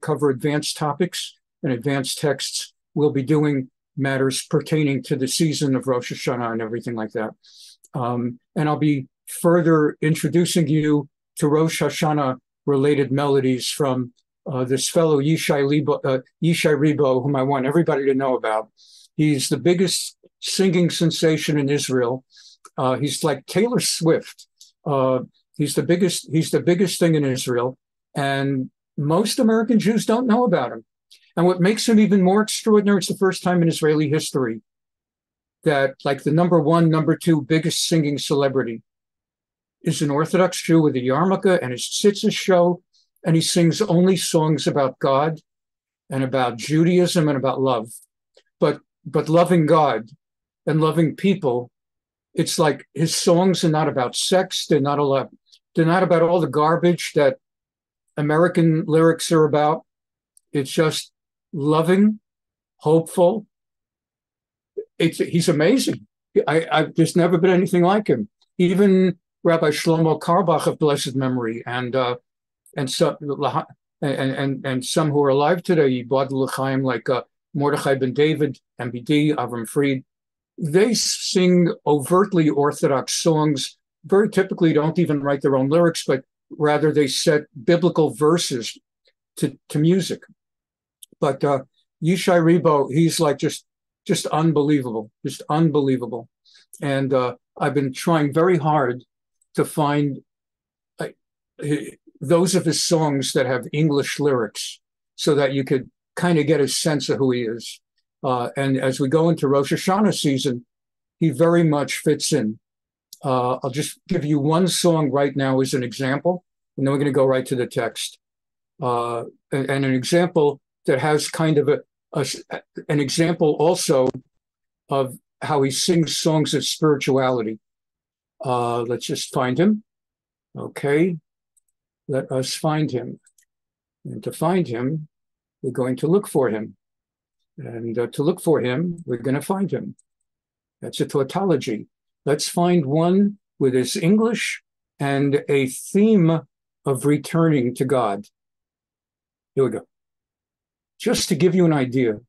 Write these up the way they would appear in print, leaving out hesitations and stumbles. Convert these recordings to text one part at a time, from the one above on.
cover advanced topics and advanced texts. We'll be doing matters pertaining to the season of Rosh Hashanah and everything like that. And I'll be further introducing you to Rosh Hashanah related melodies from this fellow Yishai Ribo, whom I want everybody to know about. He's the biggest singing sensation in Israel. He's like Taylor Swift. He's the biggest thing in Israel, and most American Jews don't know about him. And what makes him even more extraordinary, it's the first time in Israeli history that like the number one, number two biggest singing celebrity is an Orthodox Jew with a yarmulke and his tzitzis show, and he sings only songs about God and about Judaism and about love. But loving God and loving people, it's like his songs are not about sex. They're not about all the garbage that American lyrics are about. It's just loving, hopeful. He's amazing. There's never been anything like him. Even Rabbi Shlomo Carlebach of blessed memory, and some who are alive today, Yibad L'chaim, like Mordechai ben David, MBD, Avram Fried, they sing overtly Orthodox songs. Very typically don't even write their own lyrics, but rather they set biblical verses to music. But Yishai Ribo, he's like just unbelievable, just unbelievable. And I've been trying very hard to find those of his songs that have English lyrics so that you could kind of get a sense of who he is. And as we go into Rosh Hashanah season, he very much fits in. I'll just give you one song right now as an example, and then we're going to go right to the text. And an example that has kind of an example also of how he sings songs of spirituality. Let's just find him. Okay, let us find him. And to find him, we're going to look for him. And to look for him, we're going to find him. That's a tautology. Let's find one with his English and a theme of returning to God. Here we go. Just to give you an idea,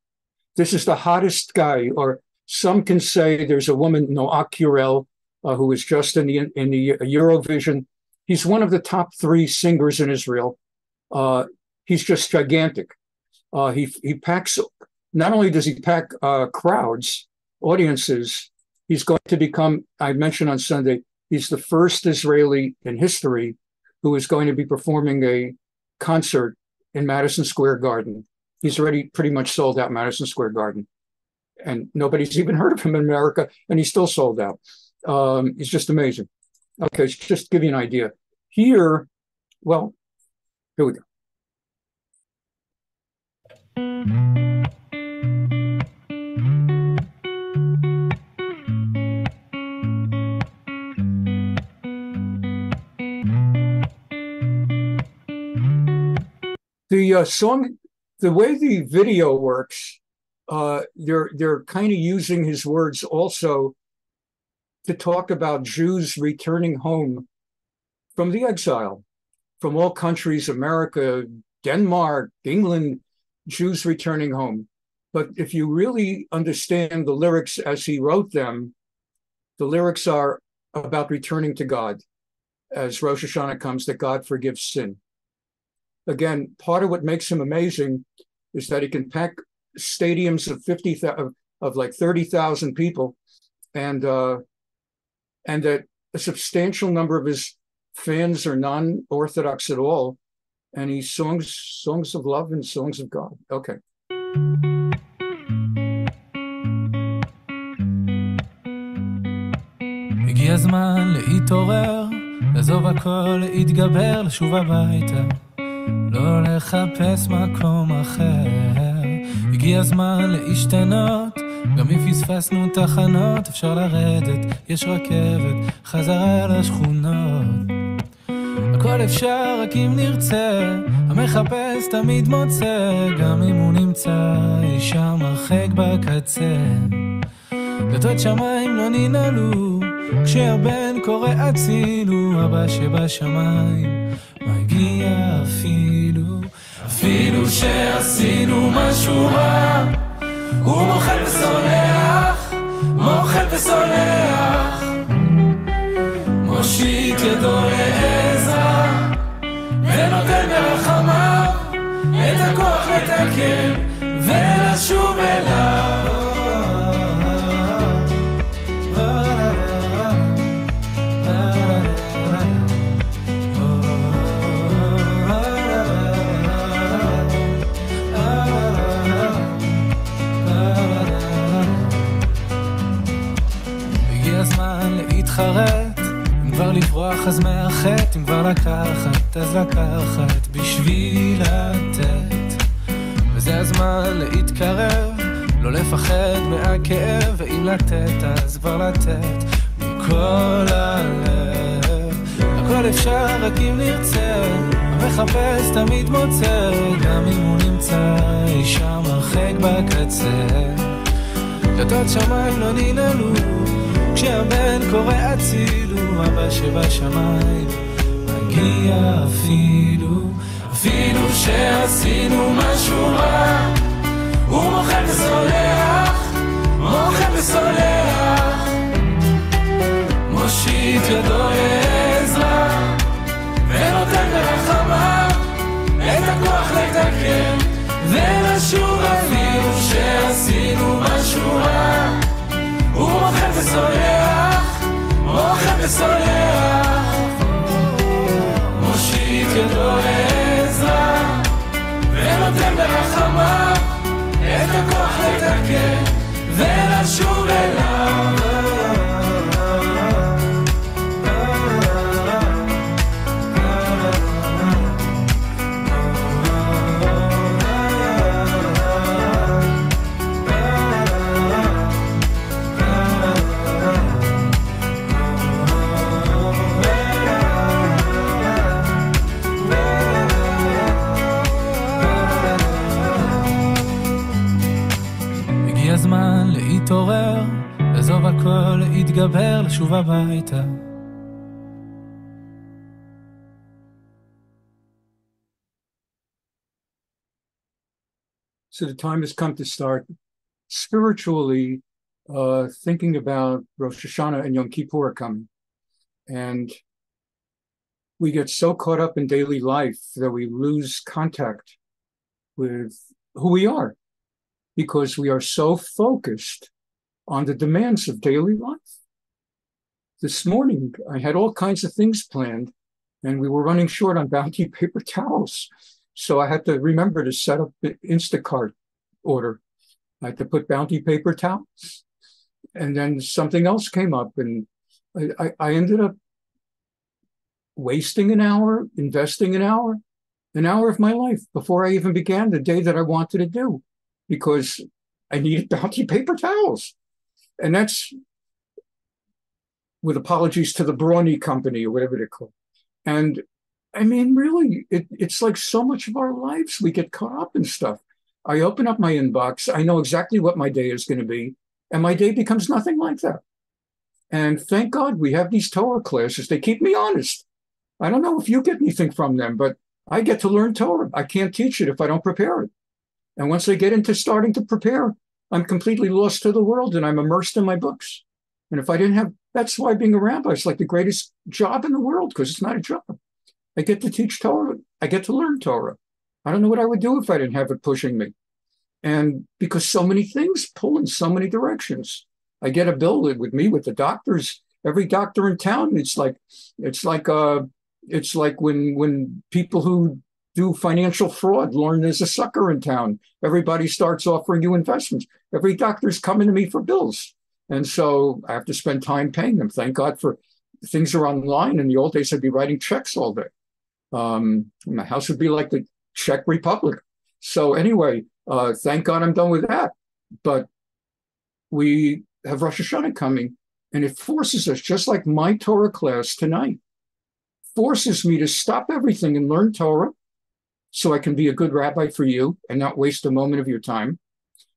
this is the hottest guy, or some can say there's a woman, Noah Curel, who was just in the Eurovision. He's one of the top 3 singers in Israel. He's just gigantic. He packs, not only does he pack crowds, audiences, he's going to become, I mentioned on Sunday, he's the first Israeli in history who is going to be performing a concert in Madison Square Garden. He's already pretty much sold out Madison Square Garden. And nobody's even heard of him in America, and he's still sold out. He's just amazing. Okay, just to give you an idea. Here we go. The song, the way the video works, they're kind of using his words also to talk about Jews returning home from the exile, from all countries, America, Denmark, England, Jews returning home. But if you really understand the lyrics as he wrote them, the lyrics are about returning to God as Rosh Hashanah comes, that God forgives sin. Again, part of what makes him amazing is that he can pack stadiums of like 30,000 people, and that a substantial number of his fans are non-Orthodox at all, and he songs of love and songs of God. Okay. הגיע הזמן להתעורר, לעזוב הכל, להתגבר, לשוב הביתה, לא לחפש מקום אחר. הגיע הזמן להשתנות, גם אם פספסנו תחנות, אפשר לרדת, יש רכבת, חזרה לשכונות. הכל אפשר רק אם נרצה, המחפש תמיד מוצא, גם אם הוא נמצא אישה מרחק בקצה. דלתות שמיים לא ננעלו, כשהבן קורא הצילו, אבא שבשמיים מגיע אפילו. אפילו שעשינו משהו רע, הוא מוחל וסולח, מוחל וסולח, מושיט ידו לעזרה, ונותן ברחמיו את הכוח לתקן ולשוב אליו. להתחרט, אם כבר לברוח אז מאחת, אם כבר לקחת אז לקחת בשביל לתת, וזה הזמן להתקרב, לא לפחד מהכאב, ואם לתת אז כבר לתת מכל הלב. הכל אפשר רק אם נרצה, המחפש תמיד מוצא, גם אם הוא נמצא אי שם הרחק בקצה. דלתות שמיים לא ננעלו כשהבן קורא הצילו, אבא שבשמיים מגיע אפילו שעשינו משהו רע, הוא מוחל וסולח, מוחל וסולח, מושיט ידו לעזרה, ונותן ברחמיו את הכוח לתקן ולשוב. אפילו שעשינו משהו רע, הוא מוחל וסולח, מוחל וסולח, מושיט ידו לעזרה, ונותן ברחמיו את הכוח לתקן ולשוב אליו. הזמן להתעורר, לעזוב הכל, להתגבר, לשוב הביתה. So the time has come to start spiritually thinking about Rosh Hashanah and Yom Kippur coming. And we get so caught up in daily life that we lose contact with who we are, because we are so focused on the demands of daily life. This morning, I had all kinds of things planned, and we were running short on bounty paper towels. So I had to remember to set up the Instacart order. I had to put bounty paper towels. And then something else came up, and I ended up wasting an hour, investing an hour of my life before I even began the day that I wanted to do, because I needed bounty paper towels. And that's with apologies to the Brawny Company or whatever they're called. And I mean, really, it's like so much of our lives, we get caught up in stuff. I open up my inbox, I know exactly what my day is going to be, and my day becomes nothing like that. And thank God we have these Torah classes. They keep me honest. I don't know if you get anything from them, but I get to learn Torah. I can't teach it if I don't prepare it. And once I get into starting to prepare, I'm completely lost to the world and I'm immersed in my books. And if I didn't have, that's why being a rabbi is like the greatest job in the world, because it's not a job. I get to teach Torah. I get to learn Torah. I don't know what I would do if I didn't have it pushing me. And because so many things pull in so many directions. I get a bill with me with the doctors. Every doctor in town, it's like when people who do financial fraud learn there's a sucker in town. Everybody starts offering you investments. Every doctor's coming to me for bills. And so I have to spend time paying them. Thank God for things are online. In the old days, I'd be writing checks all day. My house would be like the Czech Republic. So anyway, thank God I'm done with that. But we have Rosh Hashanah coming, and it forces us, just like my Torah class tonight, forces me to stop everything and learn Torah so I can be a good rabbi for you and not waste a moment of your time.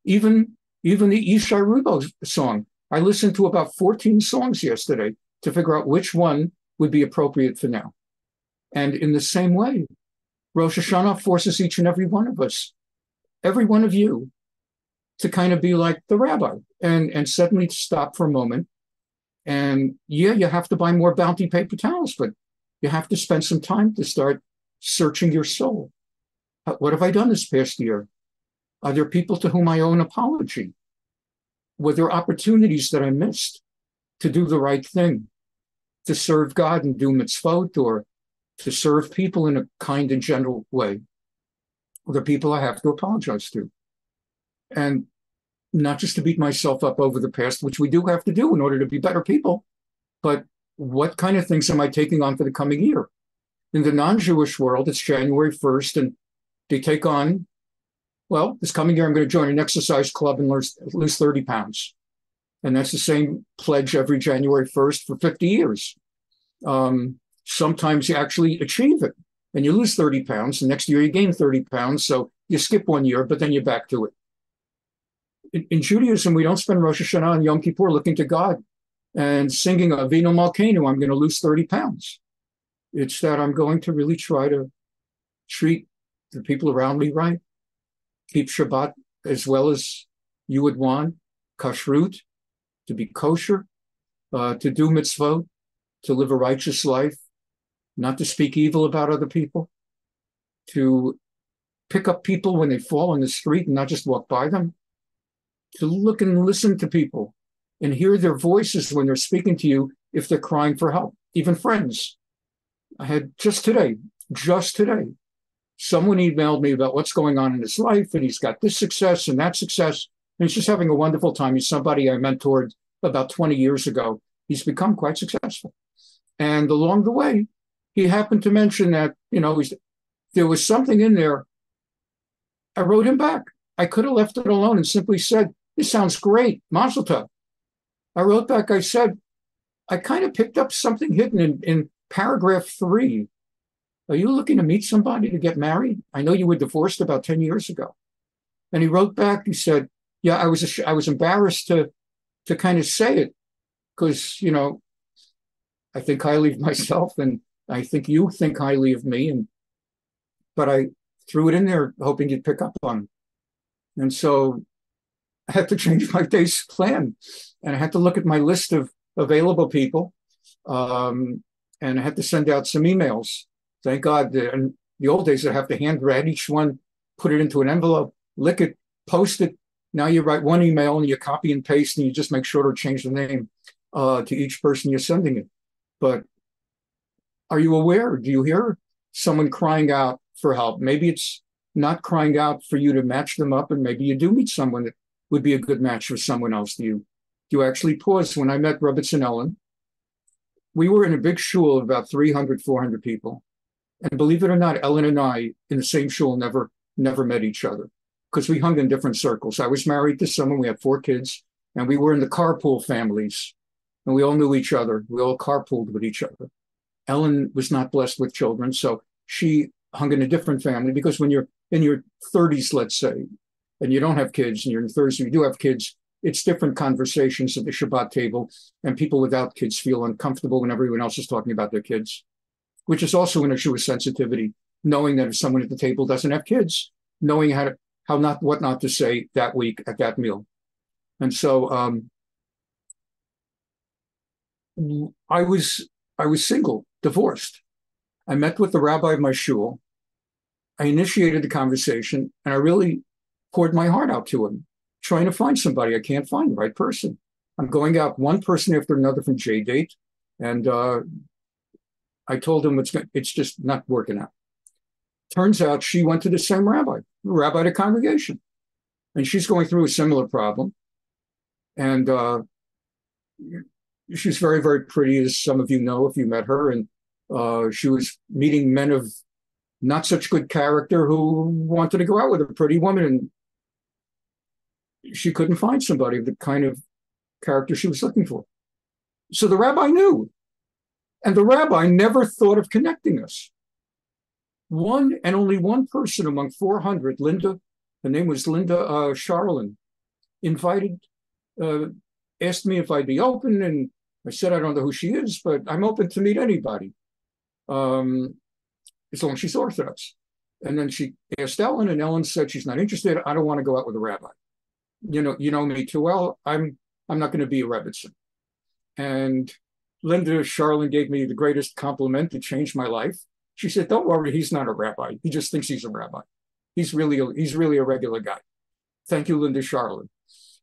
Even the Isha Rubo song. I listened to about 14 songs yesterday to figure out which one would be appropriate for now. And in the same way, Rosh Hashanah forces each and every one of us, every one of you, to kind of be like the rabbi and suddenly stop for a moment. And yeah, you have to buy more Bounty paper towels, but you have to spend some time to start searching your soul. What have I done this past year? Are there people to whom I owe an apology? Were there opportunities that I missed to do the right thing, to serve God and do mitzvot, or to serve people in a kind and gentle way? Are there people I have to apologize to? And not just to beat myself up over the past, which we do have to do in order to be better people, but what kind of things am I taking on for the coming year? In the non-Jewish world, it's January 1st, and they take on, well, this coming year I'm going to join an exercise club and lose 30 pounds. And that's the same pledge every January 1st for 50 years. Sometimes you actually achieve it and you lose 30 pounds. The next year you gain 30 pounds. So you skip 1 year, but then you're back to it. In Judaism, we don't spend Rosh Hashanah and Yom Kippur looking to God and singing Avinu Malkeinu, I'm going to lose 30 pounds. It's that I'm going to really try to treat the people around me right, keep Shabbat as well as you would want, kashrut, to be kosher, to do mitzvot, to live a righteous life, not to speak evil about other people, to pick up people when they fall in the street and not just walk by them, to look and listen to people and hear their voices when they're speaking to you if they're crying for help, even friends. I had just today, someone emailed me about what's going on in his life, and he's got this success and that success, and he's just having a wonderful time. He's somebody I mentored about 20 years ago. He's become quite successful. And along the way, he happened to mention that, there was something in there. I wrote him back. I could have left it alone and simply said, this sounds great, Mazel Tov. I wrote back, I said, I kind of picked up something hidden in paragraph 3. Are you looking to meet somebody to get married? I know you were divorced about 10 years ago. And he wrote back, he said, yeah, I was embarrassed to kind of say it because, I think highly of myself and I think you think highly of me. But I threw it in there hoping you'd pick up on it. And so I had to change my day's plan. And I had to look at my list of available people. And I had to send out some emails. Thank God, in the old days, I have to handwrite each one, put it into an envelope, lick it, post it. Now you write one email and you copy and paste and you just make sure to change the name to each person you're sending it. But are you aware? Do you hear someone crying out for help? Maybe it's not crying out for you to match them up, and maybe you do meet someone that would be a good match for someone else. Do you actually pause? When I met Rabbi and Ellen, we were in a big shul of about 300, 400 people. And believe it or not, Ellen and I in the same shul never met each other because we hung in different circles. I was married to someone, we had 4 kids, and we were in the carpool families. And we all knew each other. We all carpooled with each other. Ellen was not blessed with children, so she hung in a different family because when you're in your 30s, let's say, and you don't have kids, and you're in 30s and you do have kids, it's different conversations at the Shabbat table, and people without kids feel uncomfortable when everyone else is talking about their kids, which is also an issue of sensitivity, knowing that if someone at the table doesn't have kids, knowing what not to say that week at that meal. And so I was single, divorced. I met with the rabbi of my shul. I initiated the conversation, and I really poured my heart out to him, trying to find somebody. I can't find the right person. I'm going out one person after another from J-Date, and I told him it's just not working out. Turns out she went to the same rabbi of the congregation, and she's going through a similar problem. And she's very, very pretty, as some of you know if you met her. And she was meeting men of not such good character who wanted to go out with a pretty woman. And she couldn't find somebody of the kind of character she was looking for. So the rabbi knew. And the rabbi never thought of connecting us. One and only one person among 400, Linda, her name was Linda Charlin, asked me if I'd be open, and I said, I don't know who she is, but I'm open to meet anybody, as long as she's Orthodox. And then she asked Ellen, and Ellen said she's not interested. I don't want to go out with a rabbi. You know me too well. I'm not going to be a Rebbitzin. And Linda Charlin gave me the greatest compliment that changed my life. She said, "Don't worry, he's not a rabbi. He just thinks he's a rabbi. He's really a regular guy." Thank you, Linda Charlin.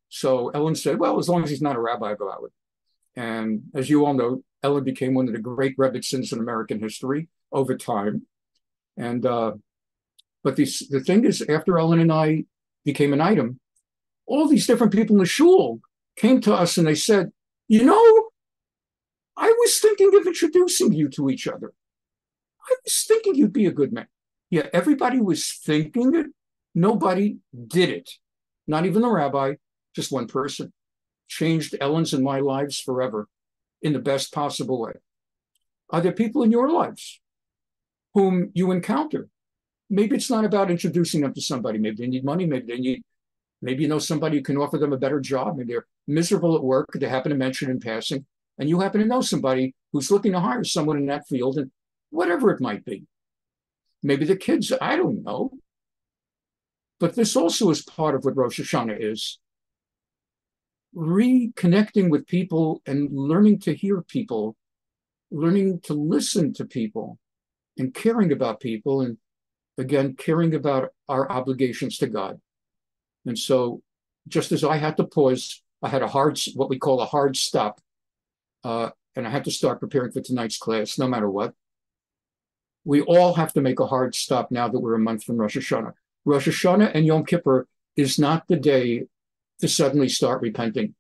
So Ellen said, "Well, as long as he's not a rabbi, I'll go out with him." And as you all know, Ellen became one of the great Rebbitzins in American history over time. And but the thing is, after Ellen and I became an item, all these different people in the shul came to us and they said, "You know, I was thinking of introducing you to each other. I was thinking you'd be a good man." Yeah, everybody was thinking it. Nobody did it. Not even the rabbi, just one person. Changed Ellen's and my lives forever in the best possible way. Are there people in your lives whom you encounter? Maybe it's not about introducing them to somebody. Maybe they need money. Maybe you know somebody who can offer them a better job. Maybe they're miserable at work. They happen to mention in passing. And you happen to know somebody who's looking to hire someone in that field, and whatever it might be. Maybe the kids, I don't know. But this also is part of what Rosh Hashanah is. Reconnecting with people and learning to hear people, learning to listen to people, and caring about people, and again, caring about our obligations to God. And so, just as I had to pause, I had what we call a hard stop, and I had to start preparing for tonight's class, no matter what. We all have to make a hard stop now that we're a month from Rosh Hashanah. Rosh Hashanah and Yom Kippur is not the day to suddenly start repenting,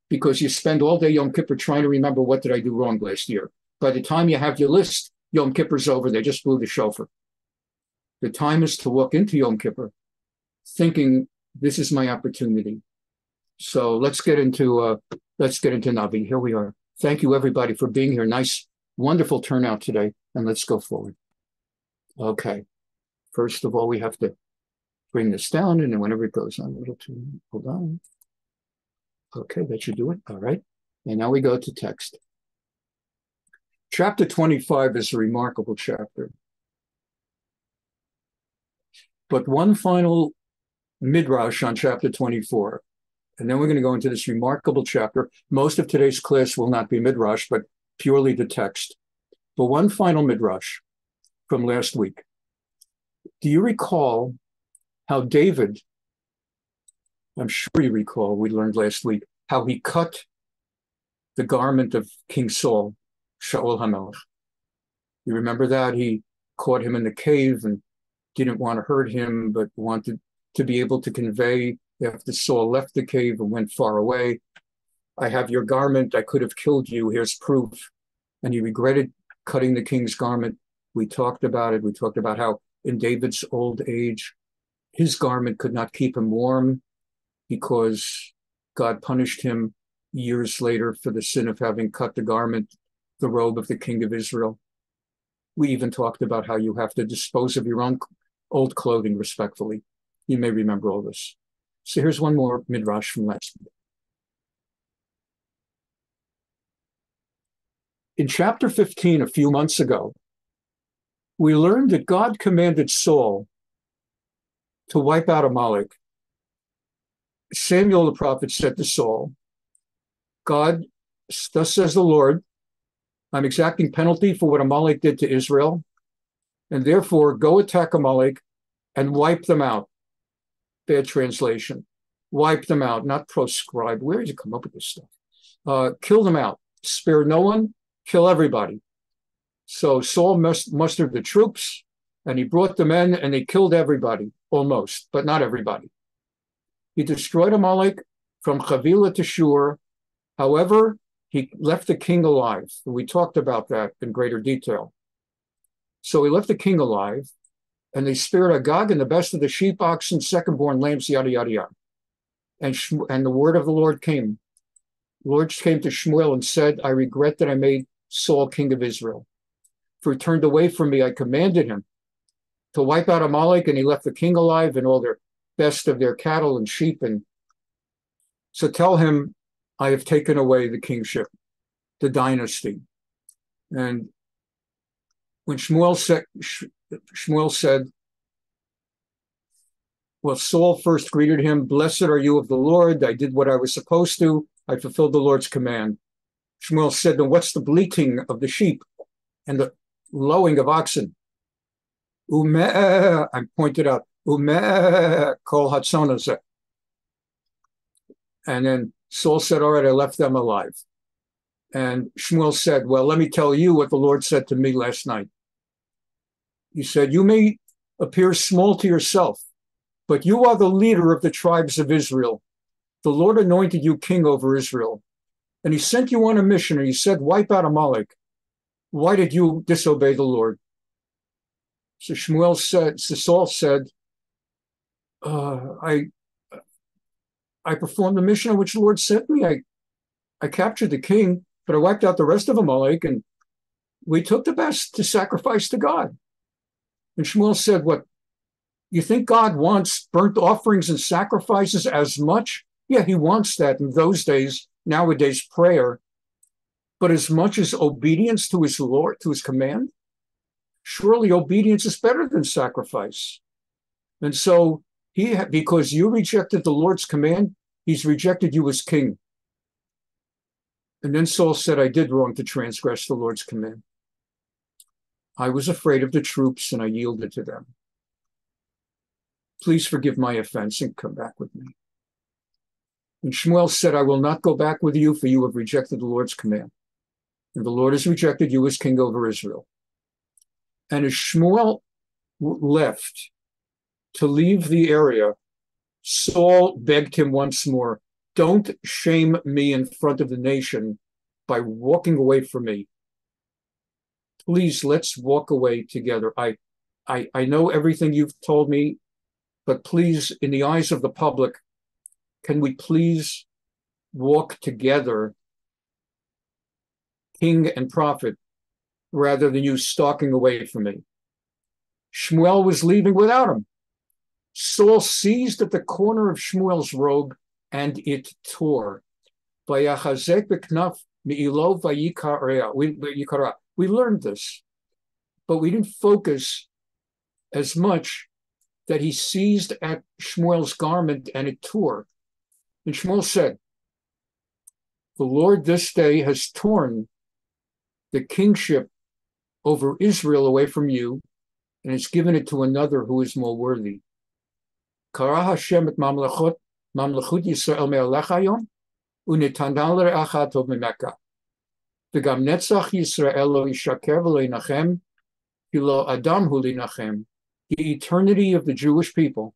because you spend all day Yom Kippur trying to remember, what did I do wrong last year? By the time you have your list, Yom Kippur's over. They just blew the shofar. The time is to walk into Yom Kippur thinking, this is my opportunity. So let's get into Navi. Here we are. Thank you, everybody, for being here. Nice, wonderful turnout today. And let's go forward. Okay. First of all, we have to bring this down, and then whenever it goes on a little too, hold on. Okay, that should do it. All right. And now we go to text. Chapter 25 is a remarkable chapter. But one final midrash on chapter 24. And then we're going to go into this remarkable chapter. Most of today's class will not be midrash, but purely the text. But one final midrash from last week. Do you recall how David, I'm sure you recall, we learned last week, how he cut the garment of King Saul, Shaul HaMelech. You remember that? He caught him in the cave and didn't want to hurt him, but wanted to be able to convey, after Saul left the cave and went far away, "I have your garment, I could have killed you, here's proof." And he regretted cutting the king's garment. We talked about it. We talked about how in David's old age, his garment could not keep him warm because God punished him years later for the sin of having cut the garment, the robe of the king of Israel. We even talked about how you have to dispose of your own old clothing respectfully. You may remember all this. So here's one more midrash from last week. In chapter 15, a few months ago, we learned that God commanded Saul to wipe out Amalek. Samuel the prophet said to Saul, "God, thus says the Lord, I'm exacting penalty for what Amalek did to Israel, and therefore go attack Amalek and wipe them out." Bad translation. Wipe them out, not proscribe. Where did you come up with this stuff? Kill them out. Spare no one, kill everybody. So Saul mustered the troops, and he brought the men, and they killed everybody, almost, but not everybody. He destroyed Amalek from Havilah to Shur. However, he left the king alive. We talked about that in greater detail. So he left the king alive, and they spared Agag and the best of the sheep, oxen, second-born lambs, yada, yada, yada. And the word of the Lord came. The Lord came to Shmuel and said, "I regret that I made Saul king of Israel. For he turned away from me, I commanded him to wipe out Amalek, and he left the king alive and all their best of their cattle and sheep. And so tell him, I have taken away the kingship, the dynasty." And when Shmuel said, Well, Saul first greeted him, "Blessed are you of the Lord. I did what I was supposed to. I fulfilled the Lord's command." Shmuel said, "Then what's the bleating of the sheep and the lowing of oxen?" Umeh, I pointed out, Umeh kol hatzonazeh. And then Saul said, "All right, I left them alive." And Shmuel said, "Well, let me tell you what the Lord said to me last night." He said, "You may appear small to yourself, but you are the leader of the tribes of Israel. The Lord anointed you king over Israel. And he sent you on a mission, and he said, wipe out Amalek. Why did you disobey the Lord?" So Saul said, I performed the mission on which the Lord sent me. I captured the king, but I wiped out the rest of Amalek, and we took the best to sacrifice to God. And Shmuel said, "What, you think God wants burnt offerings and sacrifices as much?" Yeah, he wants that in those days, nowadays prayer. But as much as obedience to his Lord, to his command? Surely obedience is better than sacrifice. And so because you rejected the Lord's command, he's rejected you as king. And then Saul said, "I did wrong to transgress the Lord's command. I was afraid of the troops and I yielded to them. Please forgive my offense and come back with me." And Shmuel said, "I will not go back with you, for you have rejected the Lord's command. And the Lord has rejected you as king over Israel." And as Shmuel left to leave the area, Saul begged him once more, "Don't shame me in front of the nation by walking away from me. Please, let's walk away together. I know everything you've told me, but please, in the eyes of the public, can we please walk together, king and prophet, rather than you stalking away from me?" Shmuel was leaving without him. Saul seized at the corner of Shmuel's robe, and it tore. We learned this, but we didn't focus as much that he seized at Shmuel's garment and it tore. And Shmuel said, "The Lord this day has torn the kingship over Israel away from you and has given it to another who is more worthy. Kara Hashem et mamlechut Yisrael me'alecha hayom u'netana l're'acha tov mimeka. V'gam netzach Yisrael lo yishaker v'lo yinachem ki lo adam hu linachem." The eternity of the Jewish people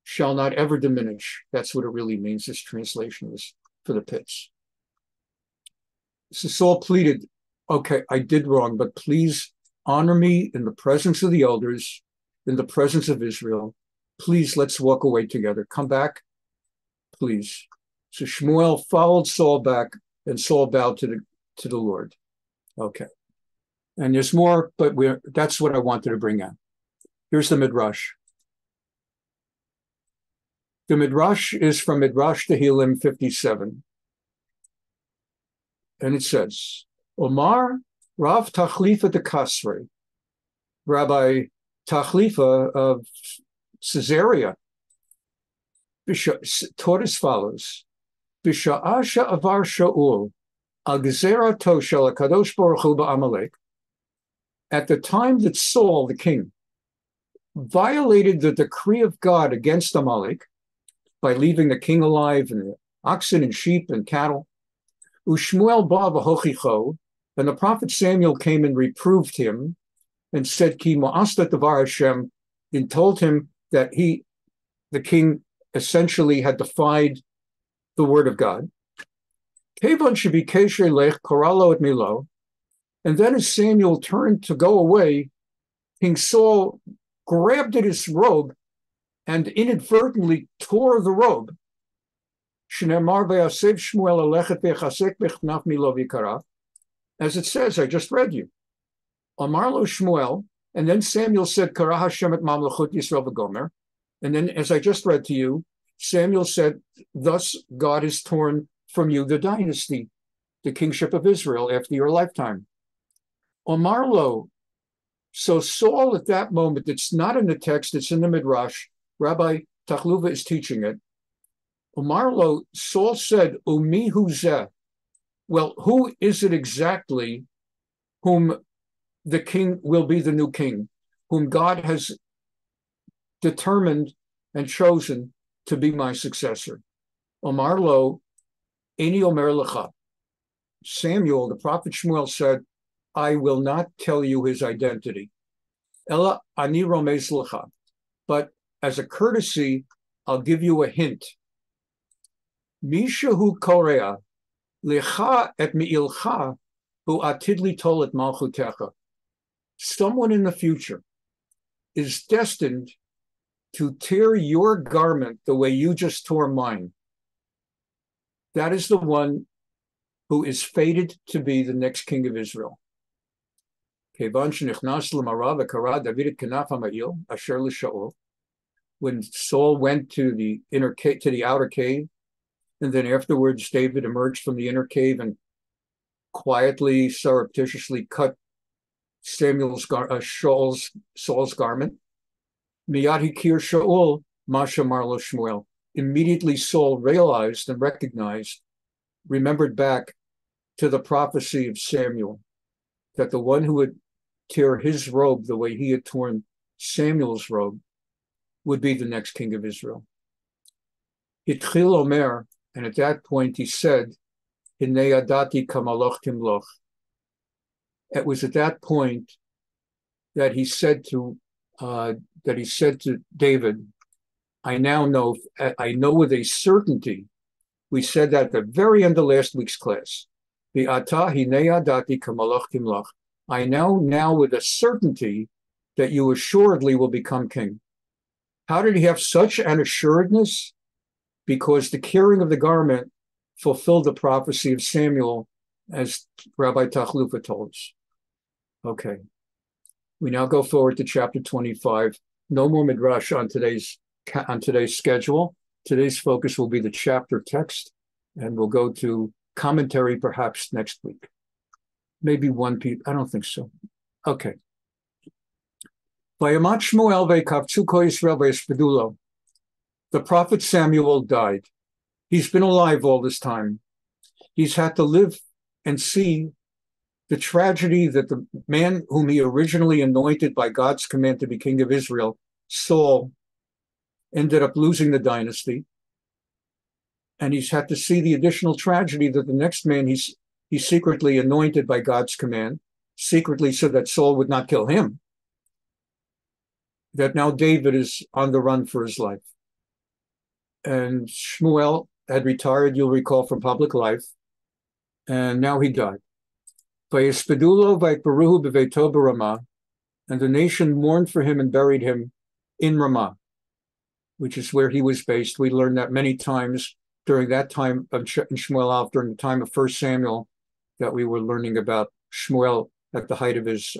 shall not ever diminish. That's what it really means. This translation is for the pits. So Saul pleaded, "Okay, I did wrong, but please honor me in the presence of the elders, in the presence of Israel. Please, let's walk away together. Come back, please." So Shmuel followed Saul back, and Saul bowed to the Lord. Okay. And there's more, but that's what I wanted to bring out. Here's the Midrash. The Midrash is from Midrash Tehillim 57. And it says, Omar Rav Tachlifa de Kasre, Rabbi Tachlifa of Caesarea, taught as follows: Bisha'asha avar Shaul, al gezerah shel HaKadosh Baruch Hu ba'Amalek. At the time that Saul, the king, violated the decree of God against Amalek by leaving the king alive and the oxen and sheep and cattle, Ushmuel ba v'hochicho, and the prophet Samuel came and reproved him and said, Ki ma'asta devar Hashem, and told him that the king, essentially had defied the word of God. Kevan shebikesh elech koralo et milo, and then as Samuel turned to go away, King Saul grabbed at his robe and inadvertently tore the robe. Shneimar ve'asev Shmuel alechet ve'chasek bechnaf milo v'ikara. As it says, I just read you. Amar lo Shmuel, and then Samuel said, Kara Hashem et mamlechut Yisrael v'gomer. And then, as I just read to you, Samuel said, thus God has torn from you the dynasty, the kingship of Israel after your lifetime. Omar lo. So Saul at that moment, it's not in the text, it's in the Midrash, Rabbi Tachluva is teaching it. Umarlo, Saul said, Umi huzeh. Well, who is it exactly whom the king will be the new king, whom God has determined and chosen to be my successor? Umarlo, Eini omer lecha. Samuel, the prophet Shmuel, said, I will not tell you his identity. Ella ani romez lecha. But as a courtesy, I'll give you a hint. Mishahu korea lecha et mi'ilcha hu atid litol et malchutecha. Someone in the future is destined to tear your garment the way you just tore mine. That is the when fated to be the next king of Israel. When Saul went to the outer cave, and then afterwards David emerged from the inner cave and quietly, surreptitiously cut Saul's garment. Miyad hikir Shaul masha marlo Shmuel. Immediately Saul realized and recognized, remembered back to the prophecy of Samuel, that the one who would tear his robe the way he had torn Samuel's robe would be the next king of Israel. Hitchil Omer, and at that point he said, Hinei adati kamaloch timloch. It was at that point that he said to David, I know with a certainty. We said that at the very end of last week's class. The ata hinei adati kamaloch timloch. I know now with a certainty that you assuredly will become king. How did he have such an assuredness? Because the tearing of the garment fulfilled the prophecy of Samuel, as Rabbi Tachluva told us. Okay. We now go forward to chapter 25. No more midrash on today's schedule. Today's focus will be the chapter text, and we'll go to commentary perhaps next week. Maybe one piece. I don't think so. Okay. Vayamat Shmuel ve'kavtzu ko Yisrael ve'yispedulo. The prophet Samuel died. He's been alive all this time. He's had to live and see the tragedy that the man whom he originally anointed by God's command to be king of Israel, Saul, ended up losing the dynasty. And he's had to see the additional tragedy that the next man he secretly anointed by God's command, secretly so that Saul would not kill him, that now David is on the run for his life. And Shmuel had retired, you'll recall, from public life, and now he died. And the nation mourned for him and buried him in Ramah, which is where he was based. We learned that many times during that time of Shmuel Aleph, during the time of 1 Samuel, that we were learning about Shmuel at the height of his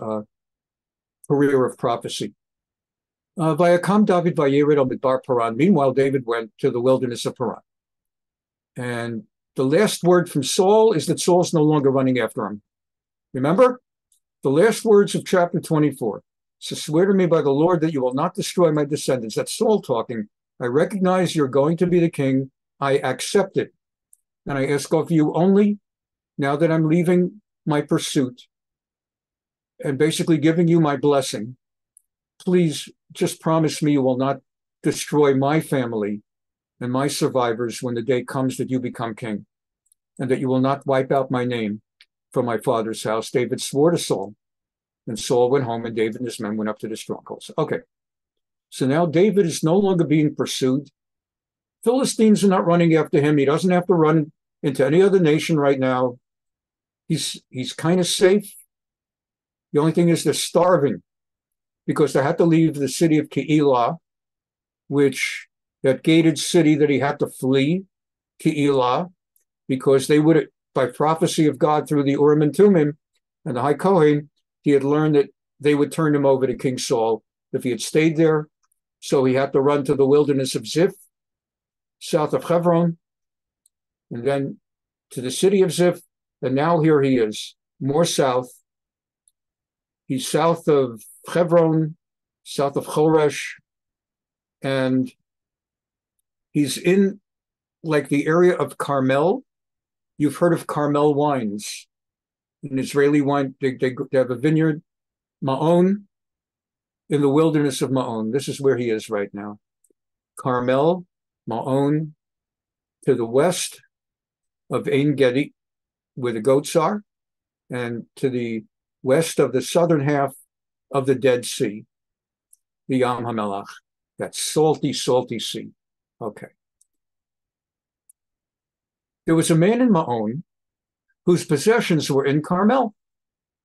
career of prophecy. Vayakam David vayered al midbar Paran. Meanwhile, David went to the wilderness of Paran. And the last word from Saul is that Saul's no longer running after him. Remember? The last words of chapter 24. So swear to me by the Lord that you will not destroy my descendants. That's Saul talking. I recognize you're going to be the king. I accept it. And I ask of you only, now that I'm leaving my pursuit and basically giving you my blessing, please just promise me you will not destroy my family and my survivors when the day comes that you become king, and that you will not wipe out my name from my father's house. David swore to Saul, and Saul went home, and David and his men went up to the strongholds. Okay, so now David is no longer being pursued. Philistines are not running after him. He doesn't have to run into any other nation right now. He's kind of safe. The only thing is they're starving, because they had to leave the city of Keilah, that gated city that he had to flee, Keilah, because they would, by prophecy of God through the Urim and Thummim and the High Kohen, he had learned that they would turn him over to King Saul if he had stayed there. So he had to run to the wilderness of Ziph, south of Hebron, and then to the city of Ziph. And now here he is, more south. He's south of Hebron, south of Choresh, And he's in like the area of Carmel. You've heard of Carmel wines, an Israeli wine. They have a vineyard, Ma'on, in the wilderness of Ma'on. This is where he is right now. Carmel, Ma'on, to the west of Ein Gedi, where the goats are, and to the west of the southern half of the Dead Sea, the Yam HaMelach, that salty, salty sea. Okay. There was a man in Ma'on whose possessions were in Carmel.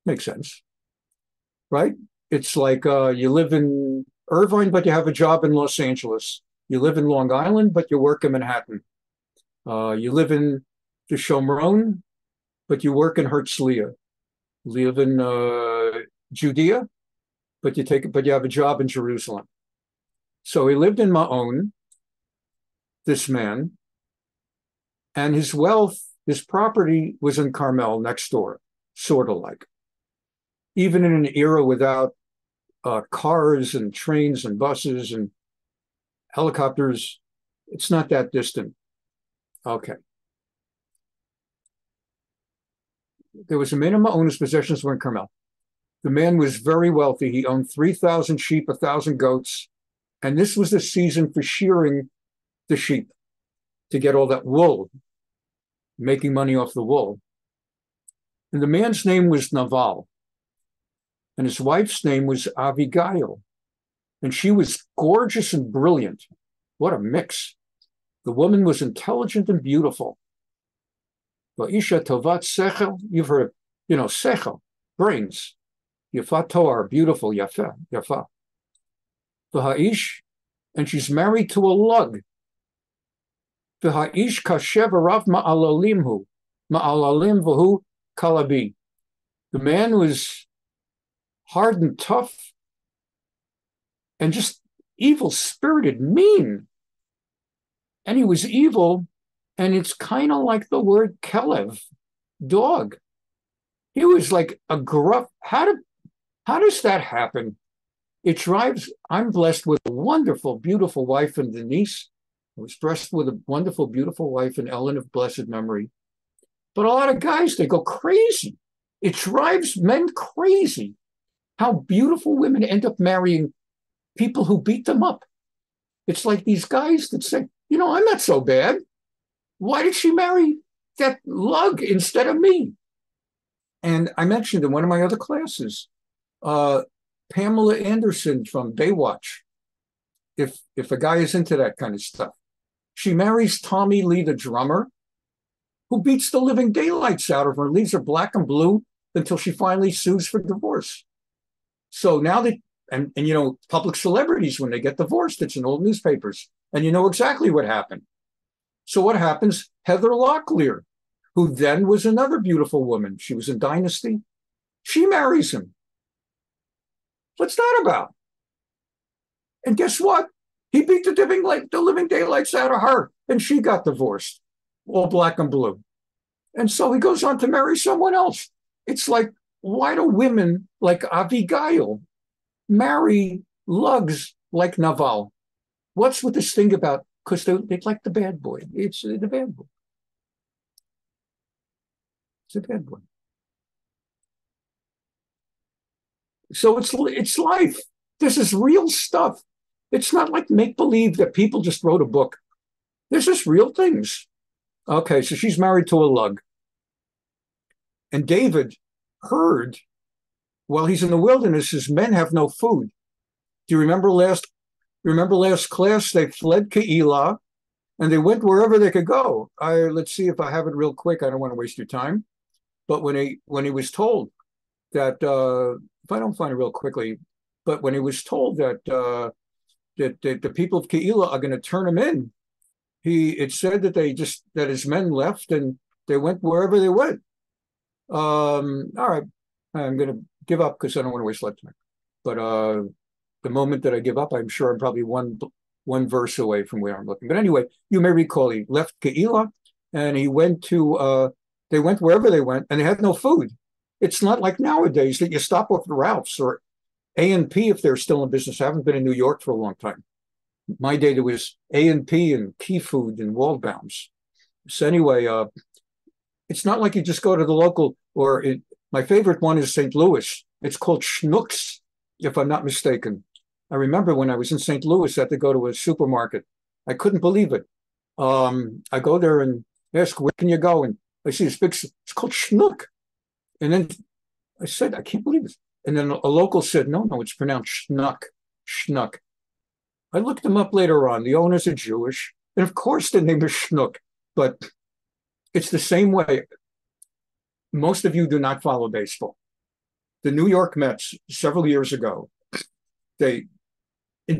Makes sense, right? It's like you live in Irvine, but you have a job in Los Angeles. You live in Long Island, but you work in Manhattan. You live in the Shomron, but you work in Herzliya. You live in Judea, but you have a job in Jerusalem. So he lived in Ma'on, this man, and his wealth, his property was in Carmel next door, sort of like. Even in an era without cars and trains and buses and helicopters, it's not that distant. Okay. There was a man in Ma'on whose possessions were in Carmel. The man was very wealthy. He owned 3,000 sheep, 1,000 goats, and this was the season for shearing the sheep to get all that wool, making money off the wool. And the man's name was Naval, and his wife's name was Abigail, and she was gorgeous and brilliant. What a mix. The woman was intelligent and beautiful. Va'isha tovat sechel, you've heard, sechel, brains. Yafat toar, beautiful, yafa, yafa. V'ha'ish, and she's married to a lug. V'ha'ish kashev arav ma'alalim v'hu kalabi. The man was hard and tough and just evil-spirited, mean. And he was evil, and it's kind of like the word kelev, dog. He was like a gruff. How does that happen? It drives. I'm blessed with a wonderful, beautiful wife in Denise. I was blessed with a wonderful, beautiful wife in Ellen of blessed memory. But a lot of guys, they go crazy. It drives men crazy how beautiful women end up marrying people who beat them up. It's like these guys that say, I'm not so bad. Why did she marry that lug instead of me? And I mentioned in one of my other classes, Pamela Anderson from Baywatch, if a guy is into that kind of stuff. She marries Tommy Lee, the drummer, who beats the living daylights out of her, leaves her black and blue until she finally sues for divorce. So now that, and public celebrities, when they get divorced, it's in old newspapers, and you know exactly what happened. So what happens? Heather Locklear, who then was another beautiful woman. She was in Dynasty. She marries him. What's that about? And guess what? He beat the living daylights out of her, and she got divorced, all black and blue. And so he goes on to marry someone else. It's like, why do women like Abigail marry lugs like Naval? What's with this thing about, because they like the bad boy. It's the bad boy. It's a bad boy. So it's life. This is real stuff. It's not like make-believe that people just wrote a book. This is real things. Okay, so she's married to a lug. And David heard, while he's in the wilderness, his men have no food. Do you remember last class? They fled Keilah, and they went wherever they could go. Let's see if I have it real quick. I don't want to waste your time. But when he was told that, if I don't find it real quickly, but when he was told that the people of Keilah are going to turn him in, it said that his men left and they went wherever they went. All right, I'm going to give up because I don't want to waste a lot of time. But the moment that I give up, I'm sure I'm probably one verse away from where I'm looking. But anyway, you may recall he left Keilah and he went to, they went wherever they went and they had no food. It's not like nowadays that you stop off at Ralph's or A&P if they're still in business. I haven't been in New York for a long time. My day, there was A&P and Key Food and Waldbaum's. So anyway, it's not like you just go to the local, my favorite one is St. Louis. It's called Schnucks, if I'm not mistaken. I remember when I was in St. Louis, I had to go to a supermarket. I couldn't believe it. I go there and ask, where can you go? And I see this big, it's called Schnuck. And then I said, I can't believe this. And then a local said, no, it's pronounced Schnuck, Schnuck. I looked them up later on. The owners are Jewish. And of course, the name is Schnuck. But it's the same way. Most of you do not follow baseball. The New York Mets, several years ago, in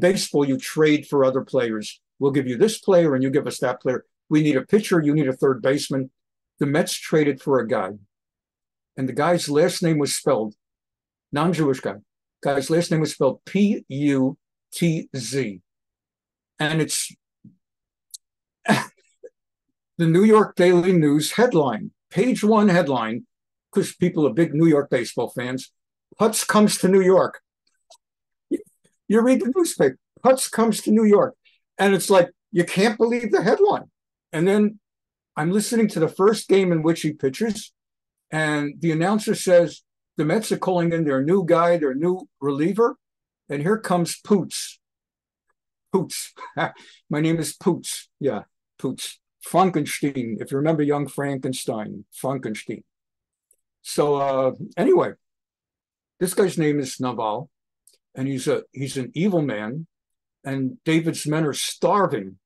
baseball, you trade for other players. We'll give you this player and you give us that player. We need a pitcher. You need a third baseman. The Mets traded for a guy. And the guy's last name was spelled, non-Jewish guy. Guy's last name was spelled Putz. And it's the New York Daily News headline, page 1 headline, because people are big New York baseball fans. Putz comes to New York. You read the newspaper, Putz comes to New York. And it's like, you can't believe the headline. And then I'm listening to the first game in which he pitches, and the announcer says, the Mets are calling in their new guy, their new reliever, and here comes Putz. Putz. My name is Putz. Yeah, Putz. Frankenstein, if you remember Young Frankenstein, Frankenstein. So anyway, this guy's name is Naval, and he's an evil man, and David's men are starving.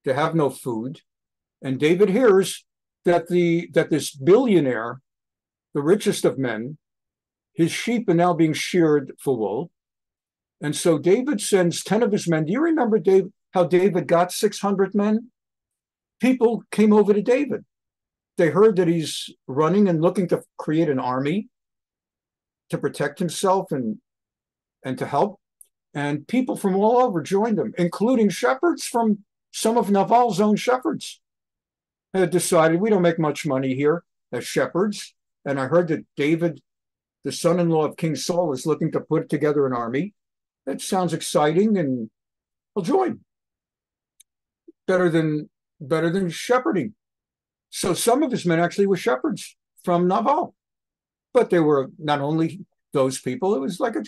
They have no food, and David hears that this billionaire, the richest of men, his sheep are now being sheared for wool, and so David sends 10 of his men. Do you remember how David got 600 men? People came over to David. They heard that he's running and looking to create an army to protect himself and to help. And people from all over joined him, including shepherds from some of Naval's own shepherds. They had decided, we don't make much money here as shepherds. And I heard that David, the son-in-law of King Saul, is looking to put together an army. That sounds exciting, and I'll join. Better than shepherding. So some of his men actually were shepherds from Naval, but they were not only those people, it was like a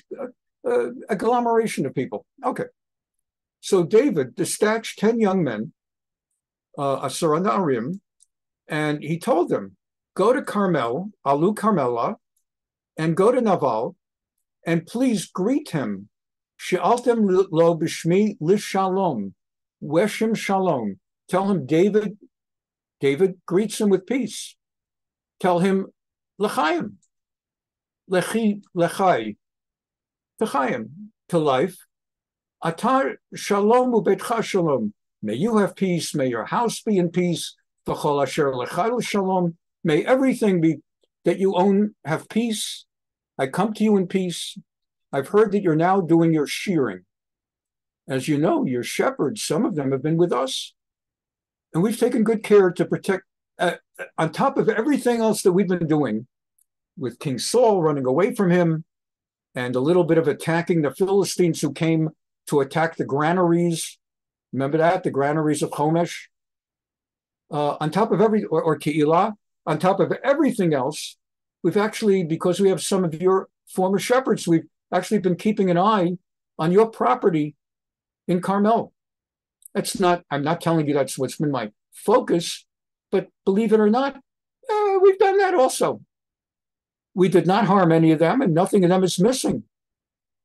agglomeration of people. Okay. So David dispatched 10 young men, Asara Na'arim, and he told them, go to Carmel, Alu Carmela, and go to Naval, and please greet him. She'altem lo b'shmi lishalom, weshem shalom. Tell him David greets him with peace. Tell him l'chaim, l'chai, to life. Atar shalom u'beitcha shalom. May you have peace. May your house be in peace. V'chol asher l'chai shalom. May everything be that you own have peace. I come to you in peace. I've heard that you're now doing your shearing. As you know, your shepherds, some of them have been with us. And we've taken good care to protect, on top of everything else that we've been doing, with King Saul running away from him, and a little bit of attacking the Philistines who came to attack the granaries. Remember that? The granaries of Chomesh. On top of or Keilah, on top of everything else, we've actually, because we have some of your former shepherds, we've actually been keeping an eye on your property in Carmel. I'm not telling you that's what's been my focus, but believe it or not, we've done that also. We did not harm any of them, and nothing of them is missing.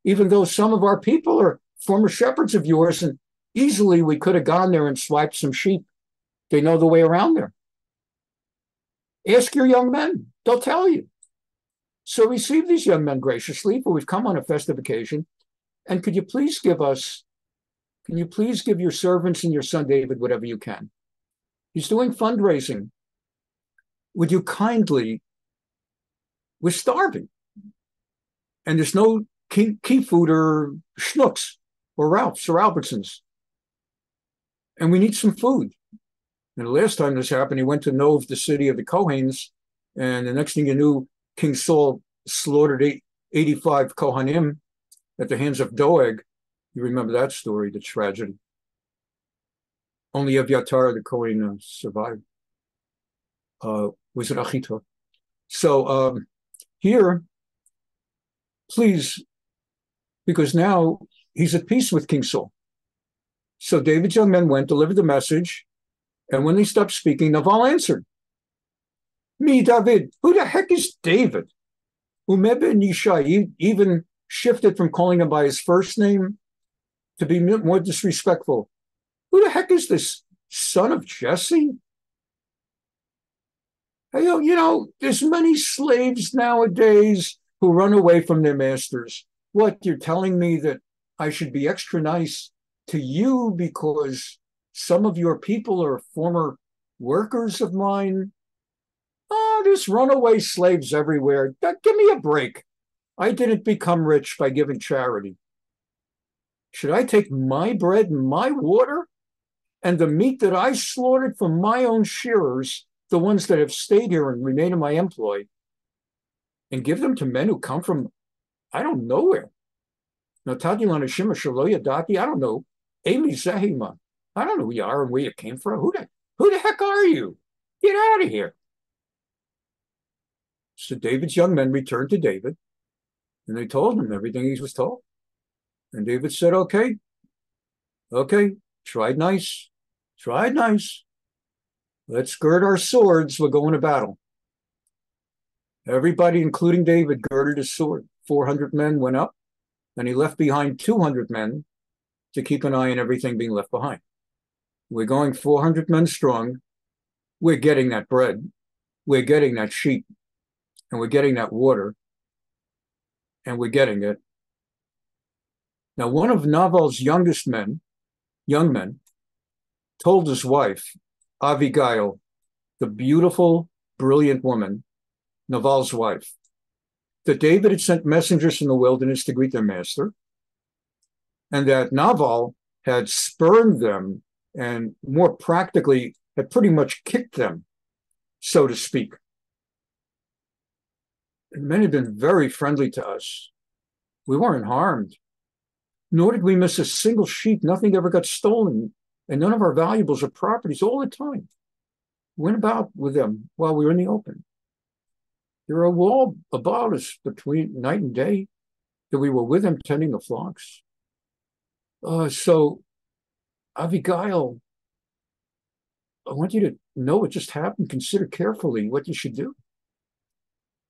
Even though some of our people are former shepherds of yours, and easily we could have gone there and swiped some sheep. They know the way around there. Ask your young men, they'll tell you. So receive these young men graciously, for we've come on a festive occasion. And can you please give your servants and your son David whatever you can? He's doing fundraising. Would you kindly, we're starving. And there's no key food or Schnucks or Ralph's or Albertsons. And we need some food. And the last time this happened, he went to Nov, the city of the Kohanes, and the next thing you knew, King Saul slaughtered 85 Kohanim at the hands of Doeg. You remember that story, the tragedy. Only Aviatar, the Kohen, survived. Was it Achito? So here, please, because now he's at peace with King Saul. So David's young men went, delivered the message, and when they stopped speaking, Naval answered, "Me, David. Who the heck is David?" Umebe and Yishai even shifted from calling him by his first name to be more disrespectful. Who the heck is this son of Jesse? There's many slaves nowadays who run away from their masters. What, you're telling me that I should be extra nice to you because some of your people are former workers of mine? Oh, there's runaway slaves everywhere. Give me a break. I didn't become rich by giving charity. Should I take my bread and my water and the meat that I slaughtered from my own shearers, the ones that have stayed here and remain in my employ, and give them to men who come from, I don't know where? Natati Lanashima Shaloya Dati, I don't know. Amy Zahima. I don't know who you are and where you came from. Who the heck are you? Get out of here. So David's young men returned to David, and they told him everything he was told. And David said, okay, tried nice. Let's gird our swords. We're going to battle. Everybody, including David, girded his sword. 400 men went up, and he left behind 200 men to keep an eye on everything being left behind. We're going 400 men strong. We're getting that bread. We're getting that sheep. And we're getting that water. And we're getting it. Now, one of Naval's young men, told his wife, Abigail, the beautiful, brilliant woman, Naval's wife, that David had sent messengers from the wilderness to greet their master, and that Naval had spurned them and more practically had pretty much kicked them, so to speak. And men had been very friendly to us. We weren't harmed, nor did we miss a single sheep. Nothing ever got stolen, and none of our valuables or properties all the time. We went about with them while we were in the open. There were a wall about us between night and day that we were with them tending the flocks. So, Abigail, I want you to know what just happened. Consider carefully what you should do.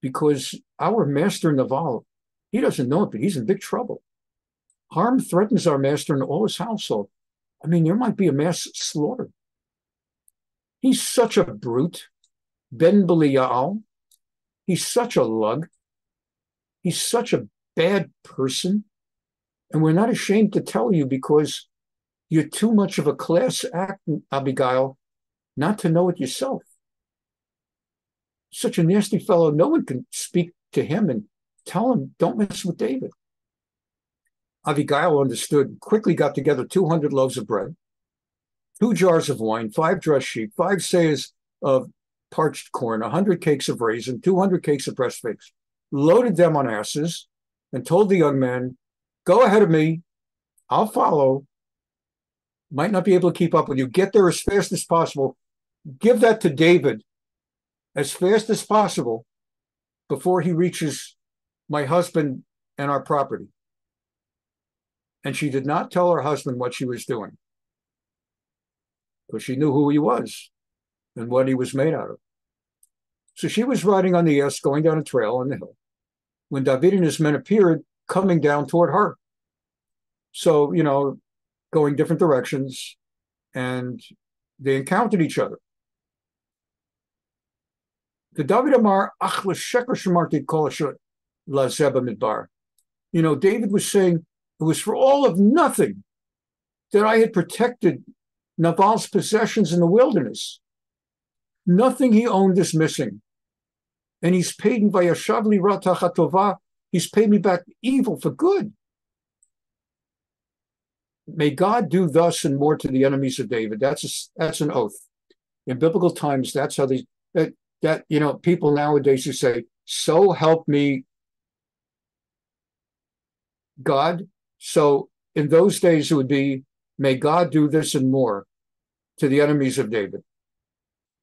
Because our master Naval, he doesn't know it, but he's in big trouble. Harm threatens our master and all his household. I mean, there might be a mass slaughter. He's such a brute. Ben Belial. He's such a lug. He's such a bad person. And we're not ashamed to tell you because you're too much of a class act, Abigail, not to know it yourself. Such a nasty fellow. No one can speak to him and tell him, don't mess with David. Abigail understood, quickly got together 200 loaves of bread, 2 jars of wine, 5 dressed sheep, 5 sayers of parched corn, 100 cakes of raisin, 200 cakes of pressed figs, loaded them on asses, and told the young man, go ahead of me, I'll follow. Might not be able to keep up with you. Get there as fast as possible. Give that to David as fast as possible before he reaches my husband and our property. And she did not tell her husband what she was doing, because she knew who he was and what he was made out of. So she was riding on the ass, going down a trail on the hill, when David and his men appeared coming down toward her. So, going different directions, and they encountered each other. The David Amar, David was saying, it was for all of nothing that I had protected Naval's possessions in the wilderness. Nothing he owned is missing. And he's paid me by a shavli ratachatova. He's paid me back evil for good. May God do thus and more to the enemies of David. That's an oath. In biblical times, that's how people nowadays who say, so help me God. So in those days, it would be, may God do this and more to the enemies of David.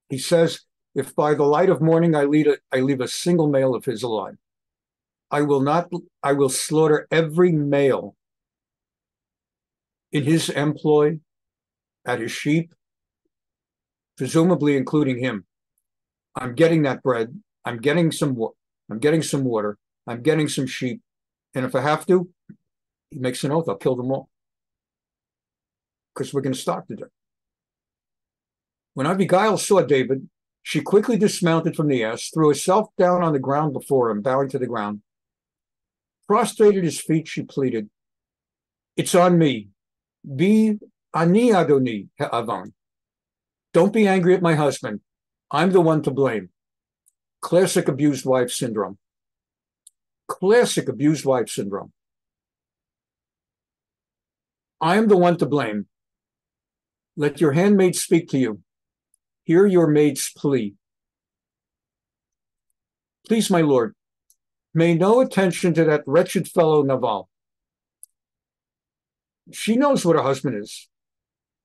He says, if by the light of morning I leave a single male of his alive, I will slaughter every male in his employ, at his sheep, presumably including him. I'm getting that bread. I'm getting some water. I'm getting some sheep. And if I have to, he makes an oath, I'll kill them all. Because we're going to start today. When Abigail saw David, she quickly dismounted from the ass, threw herself down on the ground before him, bowing to the ground. Prostrated at his feet, she pleaded, it's on me. Be ani adoni ha'avan. Don't be angry at my husband. I'm the one to blame. Classic abused wife syndrome. Classic abused wife syndrome. I am the one to blame. Let your handmaid speak to you. Hear your maid's plea. Please, my lord, pay no attention to that wretched fellow Naval. She knows what her husband is.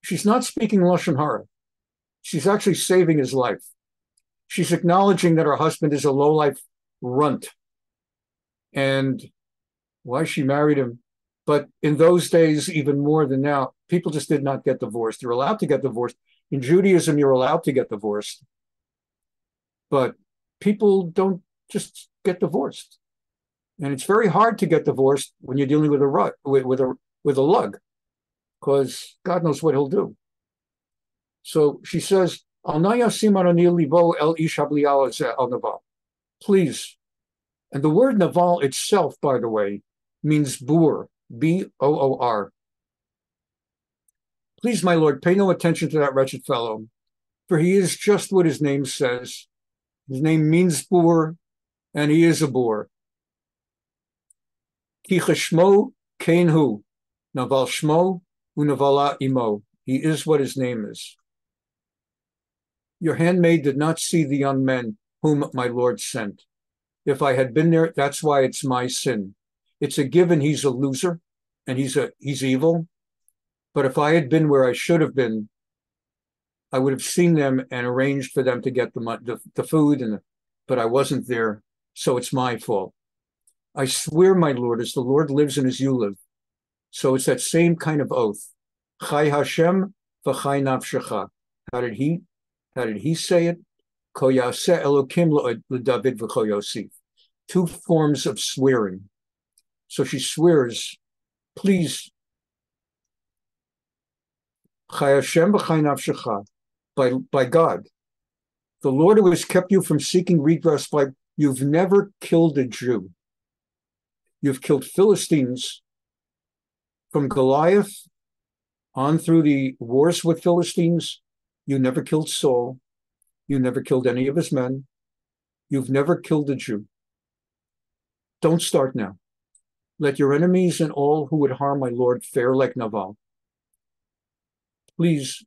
She's not speaking Lashon Hara. She's actually saving his life. She's acknowledging that her husband is a lowlife runt and why she married him. But in those days, even more than now, people just did not get divorced. You're allowed to get divorced. In Judaism, you're allowed to get divorced. But people don't just get divorced. And it's very hard to get divorced when you're dealing with a lug, because God knows what he'll do. So she says, please. And the word Naval itself, by the way, means boor, B-O-O-R. Please, my lord, pay no attention to that wretched fellow, for he is just what his name says. His name means boor, and he is a boor. Ki cheshmo kein hu, Naval shmo u'navala imo. He is what his name is. Your handmaid did not see the young men whom my lord sent. If I had been there, that's why it's my sin. It's a given he's a loser and he's evil. But if I had been where I should have been, I would have seen them and arranged for them to get the food, but I wasn't there, so it's my fault. I swear, my lord, as the Lord lives and as you live. So it's that same kind of oath. Chai Hashem v'chai nafshecha. How did he say it? Ko yaseh Elokim l'David v'cho Yosef. Two forms of swearing. So she swears, please, Chai Hashem v'chai nafshecha, by God, the Lord who has kept you from seeking redress by, you've never killed a Jew. You've killed Philistines from Goliath on through the wars with Philistines. You never killed Saul. You never killed any of his men. You've never killed a Jew. Don't start now. Let your enemies and all who would harm my Lord fare like Naval. Please,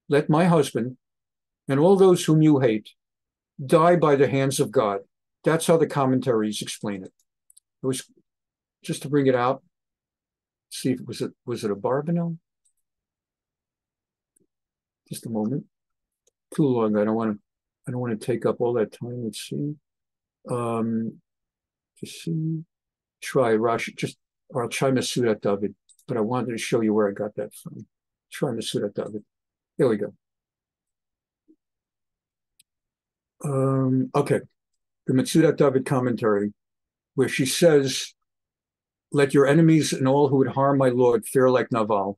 let my husband and all those whom you hate die by the hands of God. That's how the commentaries explain it. It was just to bring it out. See if was it a Barbanel? Just a moment. Too long. I don't want to take up all that time. Let's see. Just see. Try Rashi. Or I'll try Masudat David. But I wanted to show you where I got that from. Try Masudat David. There we go. Okay. The Masudat David commentary, where she says, let your enemies and all who would harm my Lord fare like Naval.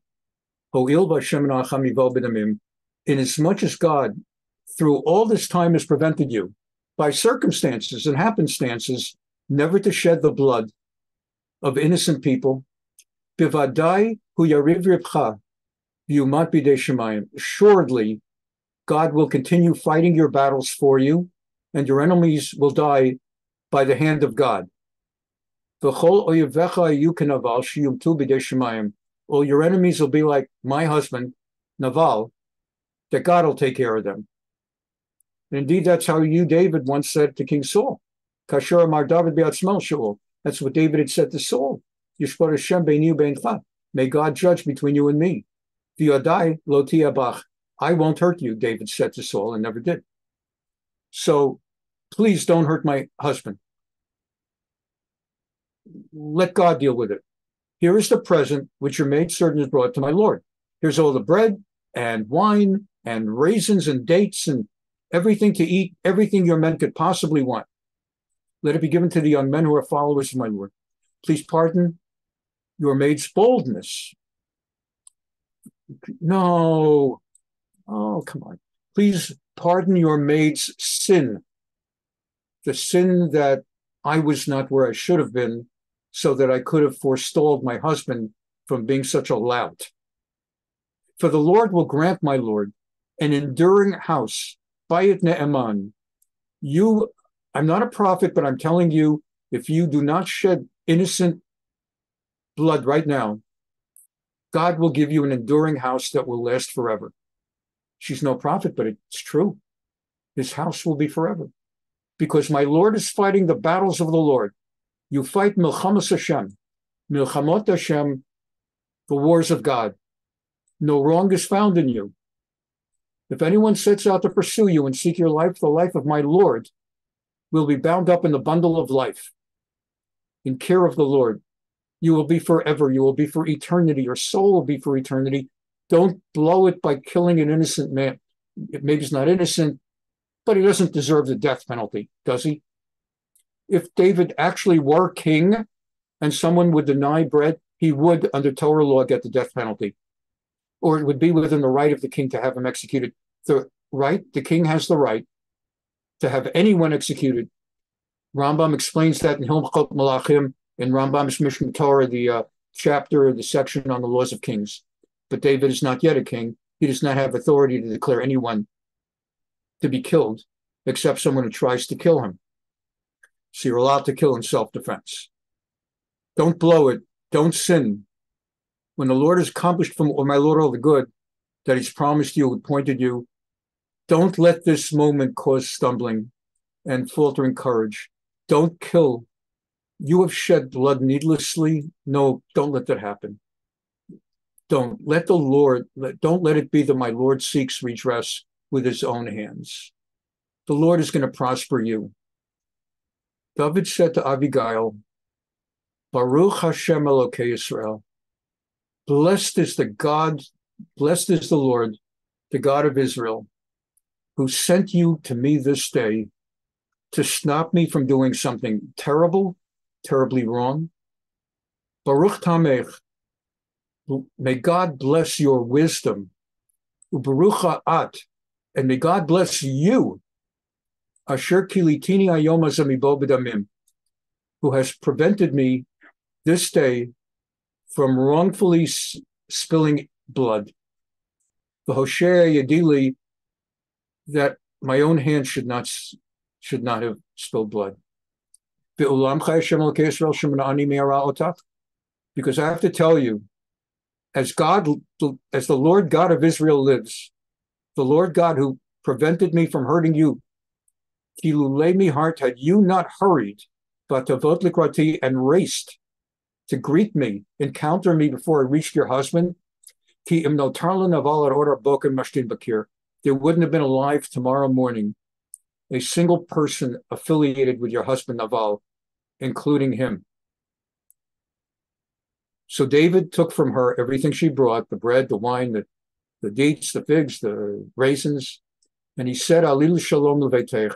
Inasmuch as God, through all this time, has prevented you, by circumstances and happenstances, never to shed the blood of innocent people. Bivadai hu yariv ribcha v'yumat b'dei shemayim. Assuredly, God will continue fighting your battles for you, and your enemies will die by the hand of God. All your enemies will be like my husband, Naval, that God will take care of them. And indeed, that's how you, David, once said to King Saul. That's what David had said to Saul. May God judge between you and me. I won't hurt you, David said to Saul, and never did. So please don't hurt my husband. Let God deal with it. Here is the present which your maidservant has brought to my Lord. Here's all the bread and wine and raisins and dates and everything to eat, everything your men could possibly want. Let it be given to the young men who are followers of my Lord. Please pardon your maid's boldness. No. Oh, come on. Please pardon your maid's sin. The sin that I was not where I should have been, so that I could have forestalled my husband from being such a lout. For the Lord will grant my Lord an enduring house, bayit ne'eman. I'm not a prophet, but I'm telling you, if you do not shed innocent blood right now, God will give you an enduring house that will last forever. She's no prophet, but it's true. His house will be forever. Because my Lord is fighting the battles of the Lord. You fight milchamas Hashem, milchamot Hashem, the wars of God. No wrong is found in you. If anyone sets out to pursue you and seek your life, the life of my Lord will be bound up in the bundle of life, in care of the Lord. You will be forever. You will be for eternity. Your soul will be for eternity. Don't blow it by killing an innocent man. Maybe he's not innocent, but he doesn't deserve the death penalty, does he? If David actually were king and someone would deny bread, he would, under Torah law, get the death penalty. Or it would be within the right of the king to have him executed. The king has the right to have anyone executed. Rambam explains that in Hilchot Malachim, in Rambam's Mishnah Torah, the chapter, the section on the laws of kings. But David is not yet a king. He does not have authority to declare anyone to be killed, except someone who tries to kill him. So you're allowed to kill in self-defense. Don't blow it. Don't sin. When the Lord has accomplished from my Lord all the good that he's promised you, appointed you, don't let this moment cause stumbling and faltering courage. Don't kill. You have shed blood needlessly. No, don't let that happen. Don't let don't let it be that my Lord seeks redress with his own hands. The Lord is going to prosper you. David said to Abigail, Baruch Hashem Elokei Yisrael. Blessed is the Lord, the God of Israel, who sent you to me this day to stop me from doing something terrible, terribly wrong. Baruch Tamech, may God bless your wisdom. Ubaruch At, and may God bless you. Asher kilitini ayom azamibo b'damim, who has prevented me this day from wrongfully spilling blood. The Hoshea Yadili, that my own hand should not have spilled blood. Because I have to tell you, as the Lord God of Israel lives, the Lord God who prevented me from hurting you, Kilulei heart, had you not hurried, Batavot likrati, and raced to greet me, encounter me before I reached your husband, Ki im notar Naval at order boken mashtin bakir, there wouldn't have been alive tomorrow morning a single person affiliated with your husband Naval, including him. So David took from her everything she brought, the bread, the wine, the dates, the figs, the raisins, and he said, Alil shalom leveitech,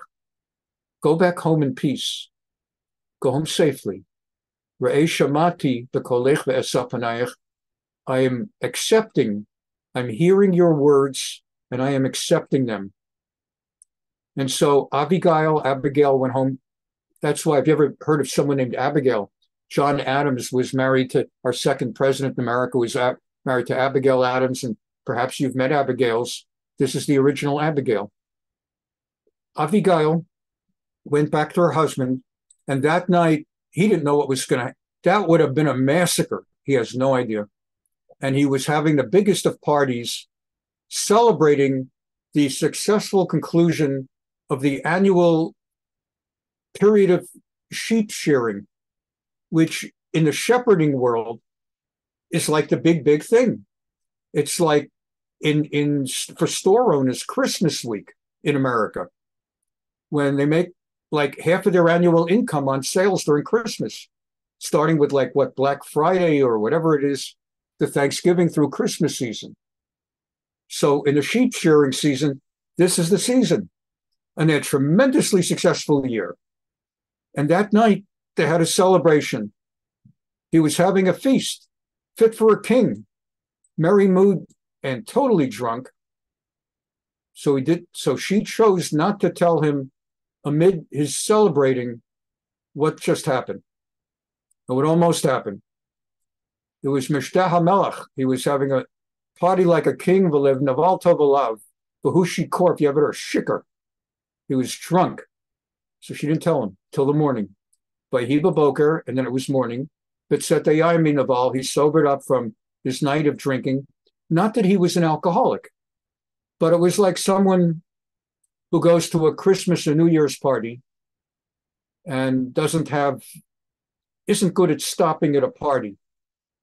go back home in peace. Go home safely. Re'ei shamati b'kolech ve'esa panayech. I am accepting, I'm hearing your words, and I am accepting them. And so Abigail went home. That's why, if you ever heard of someone named Abigail, John Adams was married to our second president in America, was married to Abigail Adams, and perhaps you've met Abigail's. This is the original Abigail. Abigail went back to her husband, and that night, he didn't know what was going to, that would have been a massacre. He has no idea. And he was having the biggest of parties, celebrating the successful conclusion of the annual period of sheep shearing, which in the shepherding world is like the big, big thing. It's like for store owners, Christmas week in America, when they make like half of their annual income on sales during Christmas, starting with like what, Black Friday or whatever it is, the Thanksgiving through Christmas season. So in the sheep shearing season, this is the season. And they had a tremendously successful year. And that night, they had a celebration. He was having a feast, fit for a king, merry mood, and totally drunk. So she chose not to tell him amid his celebrating what just happened, or what almost happened. It was Mishtah HaMelech. He was having a party like a king, V'lev Naval Tovalav, V'hushi Korf Yever Shikar. He was drunk. So she didn't tell him till the morning. By Hiba Boker, and then it was morning. But Setayaymi Naval, he sobered up from his night of drinking. Not that he was an alcoholic, but it was like someone who goes to a Christmas or New Year's party and isn't good at stopping at a party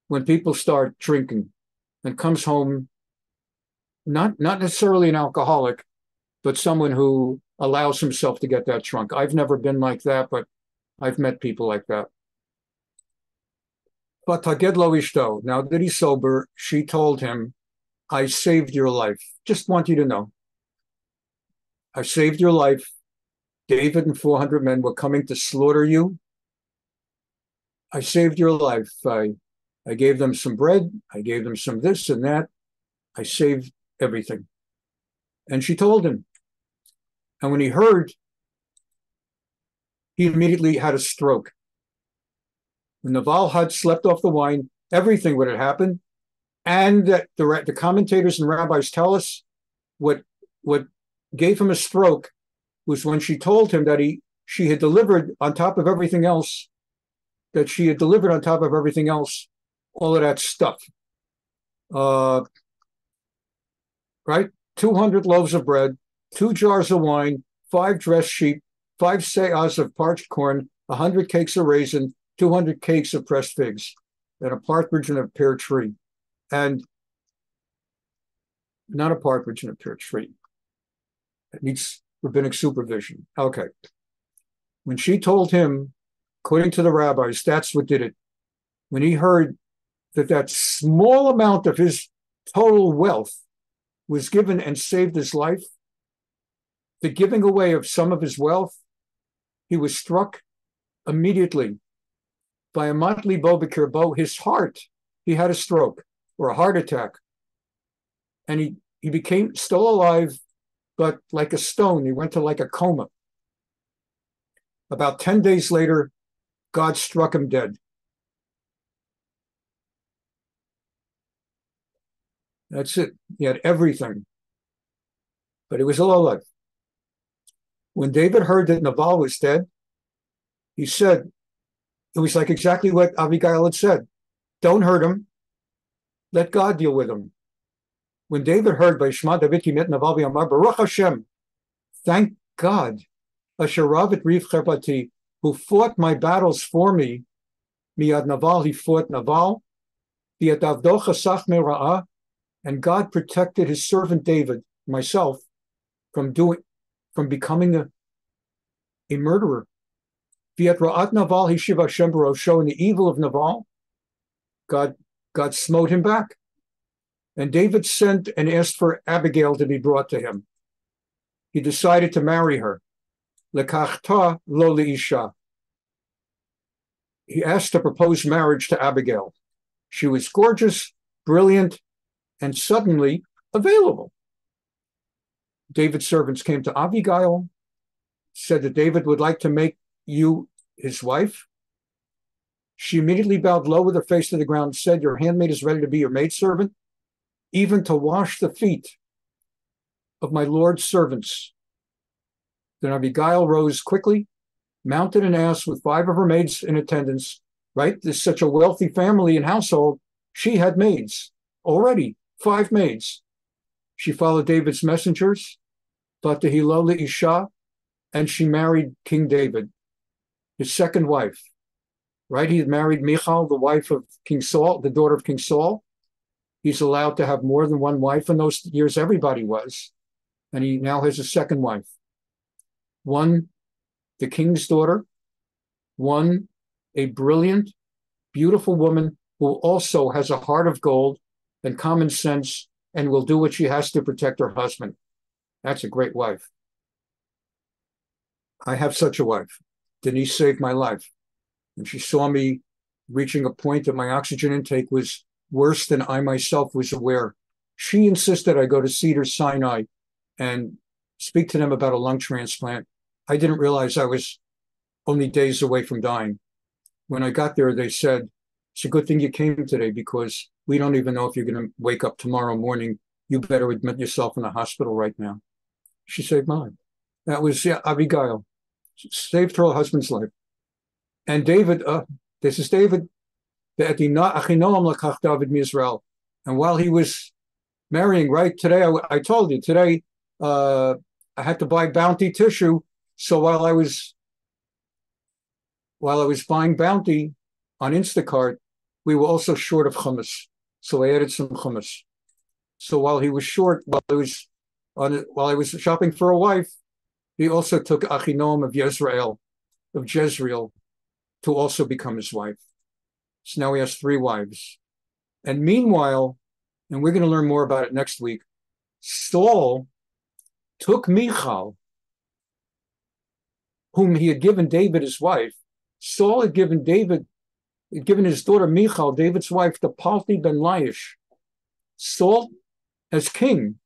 when people start drinking, and comes home not necessarily an alcoholic, but someone who allows himself to get that drunk. I've never been like that, but I've met people like that. But Taged Lo Ishto, now that he's sober, she told him, I saved your life. Just want you to know. I saved your life. David and 400 men were coming to slaughter you. I saved your life. I gave them some bread. I gave them some this and that. I saved everything. And she told him. And when he heard, he immediately had a stroke. When Naval had slept off the wine, everything would have happened. And the commentators and rabbis tell us what gave him a stroke was when she told him that she had delivered on top of everything else, all of that stuff. Right? 200 loaves of bread, 2 jars of wine, 5 dressed sheep, 5 seahs of parched corn, 100 cakes of raisin, 200 cakes of pressed figs, and a partridge in a pear tree. And not a partridge in a pear tree. It needs rabbinic supervision. Okay. When she told him, according to the rabbis, that's what did it. When he heard that small amount of his total wealth was given and saved his life, the giving away of some of his wealth, he was struck immediately by a motley bo b'kirbo, his heart. He had a stroke or a heart attack. And he became still alive, but like a stone. He went to like a coma. About 10 days later, God struck him dead. That's it. He had everything, but he was still alive. When David heard that Naval was dead, he said, it was like exactly what Abigail had said. Don't hurt him. Let God deal with him. When David heard by Shema David Kimet Naval B'Yamar Baruch Hashem, thank God, Asher Rav et Riv Cherpati, who fought my battles for me. Miyad Naval, he fought Naval. V'et Avdo Chasach Mera'ah, and God protected his servant David, myself, from becoming a murderer. V'et Ra'at Naval, he Shiva Hashem Baruch, showing the evil of Naval. God smote him back. And David sent and asked for Abigail to be brought to him. He decided to marry her. Lekachta lo leisha. He asked to propose marriage to Abigail. She was gorgeous, brilliant, and suddenly available. David's servants came to Abigail, said that David would like to make you his wife. She immediately bowed low with her face to the ground and said, your handmaid is ready to be your maidservant, even to wash the feet of my Lord's servants. Then Abigail rose quickly, mounted an ass with 5 of her maids in attendance. Right? There's such a wealthy family and household. She had maids already, 5 maids. She followed David's messengers, Vatahilo Isha, and she married King David, his second wife. Right? He had married Michal, the wife of King Saul, the daughter of King Saul. He's allowed to have more than one wife. In those years, everybody was. And he now has a second wife. One, the king's daughter. One, a brilliant, beautiful woman who also has a heart of gold and common sense and will do what she has to protect her husband. That's a great wife. I have such a wife. Denise saved my life. And she saw me reaching a point that my oxygen intake was worse than I myself was aware. She insisted I go to Cedar Sinai and speak to them about a lung transplant. I didn't realize I was only days away from dying. When I got there, they said, it's a good thing you came today because we don't even know if you're going to wake up tomorrow morning. You better admit yourself in the hospital right now. She saved mine. That was Abigail. Saved her husband's life. And David, this is David. And while he was marrying, right, today, I told you, today I had to buy Bounty tissue. So while I was buying Bounty on Instacart, we were also short of hummus. So I added some hummus. So while he was short, while I was shopping for a wife, he also took Achinoam of Jezreel, to also become his wife. So now he has 3 wives. And meanwhile, and we're going to learn more about it next week, Saul took Michal, whom he had given David his wife. Saul had given his daughter Michal, David's wife, to Palti ben Laish. Saul, as king,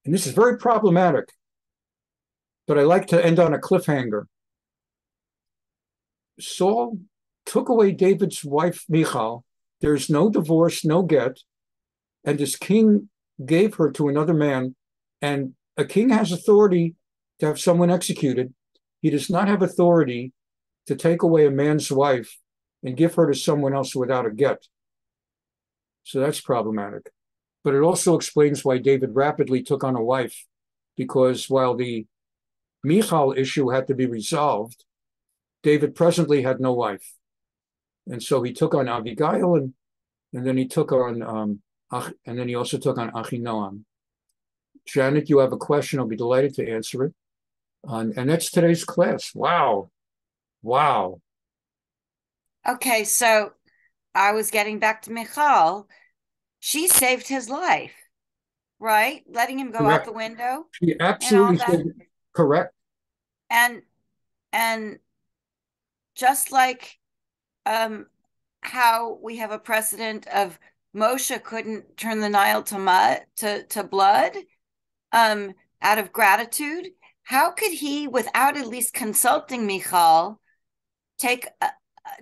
and this is very problematic, but I like to end on a cliffhanger. Saul took away David's wife, Michal. There's no divorce, no get. And this king gave her to another man. And a king has authority to have someone executed. He does not have authority to take away a man's wife and give her to someone else without a get. So that's problematic. But it also explains why David rapidly took on a wife, because while the Michal issue had to be resolved, David presently had no wife. And so he took on Abigail, and then he took on, and then he also took on Achinoam. Janet, you have a question. I'll be delighted to answer it. And that's today's class. Wow. Wow. Okay, so I was getting back to Michal. She saved his life, right? Letting him go Correct. out the window. She absolutely said, correct. And just like how we have a precedent of Moshe couldn't turn the Nile to mud to blood out of gratitude, how could he, without at least consulting Michal, take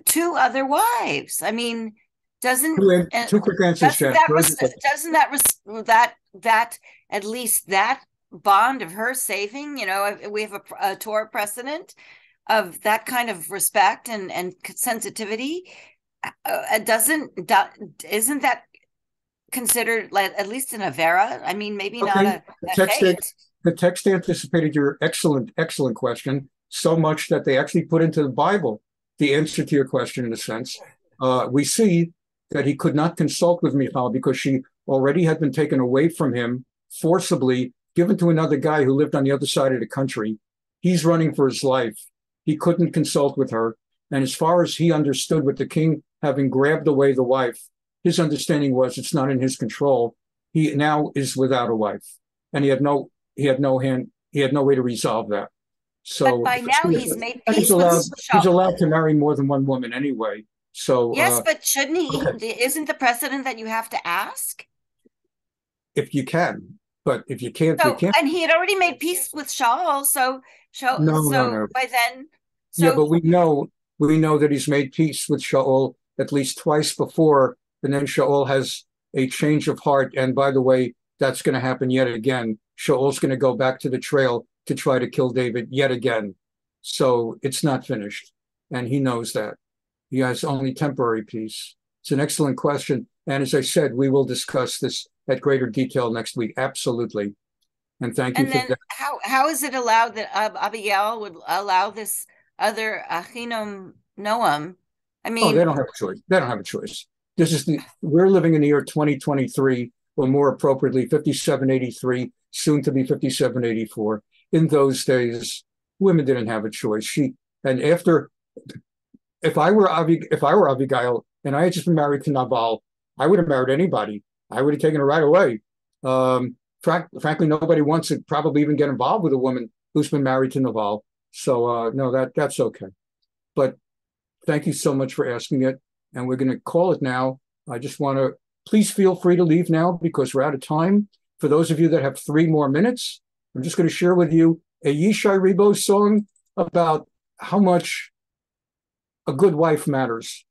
2 other wives? I mean, doesn't 2 quick answers, doesn't that at least that bond of her saving, we have a Torah precedent of that kind of respect and sensitivity, isn't that considered, like, at least an avera? I mean, maybe not a hate. The text anticipated your excellent question so much that they actually put into the Bible the answer to your question in a sense. We see that he could not consult with Michal because she already had been taken away from him, forcibly given to another guy who lived on the other side of the country. He's running for his life. He couldn't consult with her. And as far as he understood, with the king having grabbed away the wife, his understanding was it's not in his control. He now is without a wife. And he had no way to resolve that. So but by now he's made peace he's allowed to marry more than one woman anyway. So yes, but shouldn't he? Okay. Isn't the precedent that you have to ask? If you can, but if you can't, you can't. And he had already made peace with Shaul, so No. by then. Yeah, but we know that he's made peace with Shaul at least twice before, and then Shaul has a change of heart. And by the way, that's going to happen yet again. Shaul's going to go back to the trail to try to kill David yet again. So it's not finished, and he knows that. He has only temporary peace. It's an excellent question. And as I said, we will discuss this at greater detail next week. Absolutely. And thank you for that. How is it allowed that Abigail would allow this other Achinom Noam? I mean, they don't have a choice. They don't have a choice. we're living in the year 2023, or more appropriately, 5783, soon to be 5784. In those days, women didn't have a choice. If I were Abigail and I had just been married to Naval, I would have married anybody. I would have taken her right away. Frankly, nobody wants to probably even get involved with a woman who's been married to Naval. So no, that's okay. But thank you so much for asking it. And we're going to call it now. I just want to, please feel free to leave now because we're out of time. For those of you that have 3 more minutes, I'm just going to share with you a Yishai Rebo song about how much a good wife matters.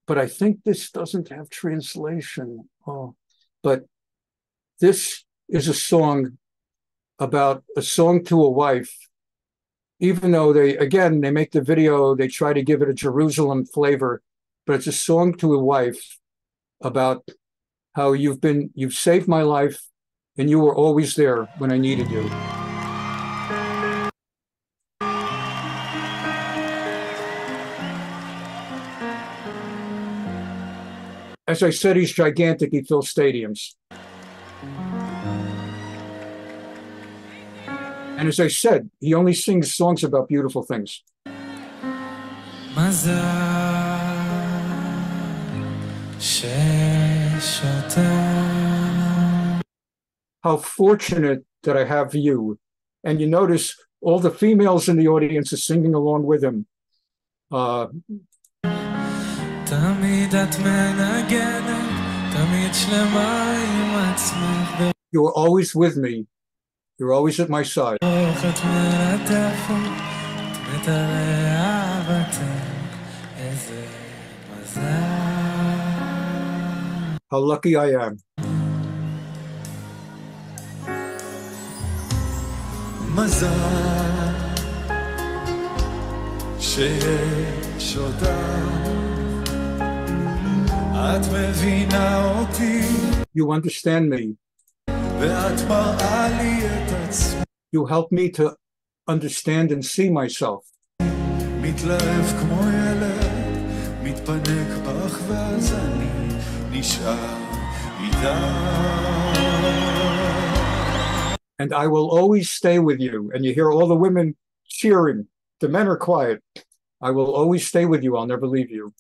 But I think this doesn't have translation. But this is a song about a song to a wife. Even though they make the video, they try to give it a Jerusalem flavor, but it's a song to a wife about how you've saved my life and you were always there when I needed you. As I said, he's gigantic. He fills stadiums. And as I said, he only sings songs about beautiful things. How fortunate that I have you. And you notice all the females in the audience are singing along with him. You are always with me. You're always at my side. How lucky I am. You understand me. You help me to understand and see myself. And I will always stay with you. And you hear all the women cheering. The men are quiet. I will always stay with you. I'll never leave you.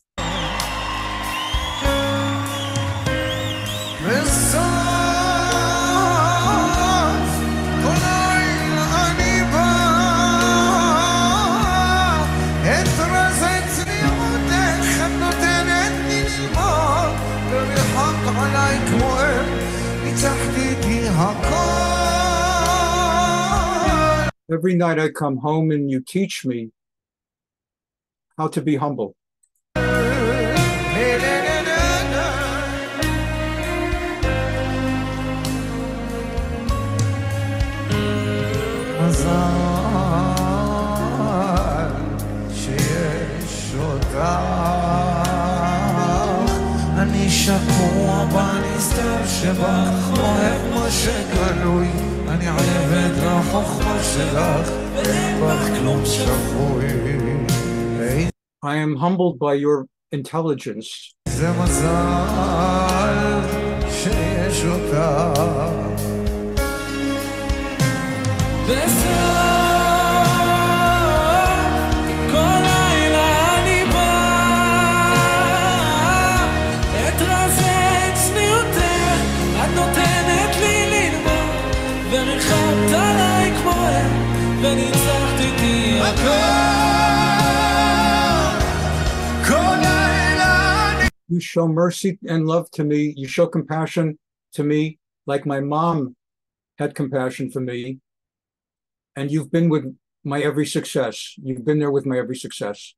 Every night I come home and you teach me how to be humble. I am humbled by your intelligence. You show mercy and love to me. You show compassion to me like my mom had compassion for me. And you've been with my every success. You've been there with my every success.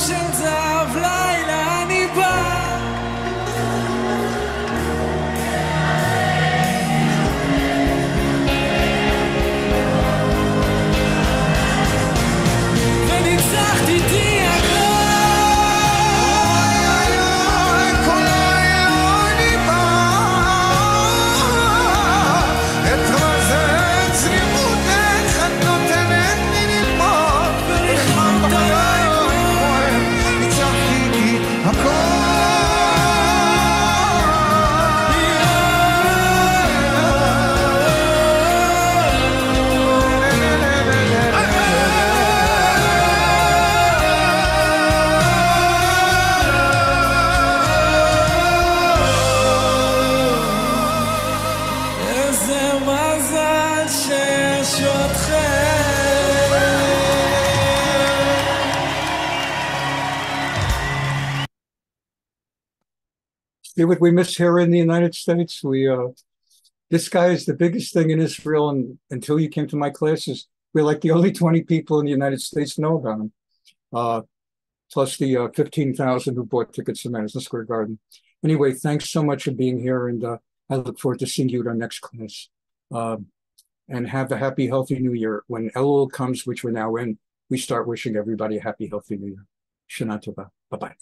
של זהב לילה אני בא וניצחתי איתי הכל See what we miss here in the United States? This guy is the biggest thing in Israel, and until you came to my classes, we're like the only 20 people in the United States know about him. Plus the 15,000 who bought tickets to Madison Square Garden. Anyway, thanks so much for being here, and I look forward to seeing you at our next class. And have a happy, healthy New Year. When Elul comes, which we're now in, we start wishing everybody a happy, healthy New Year. Shana Tova. Bye-bye.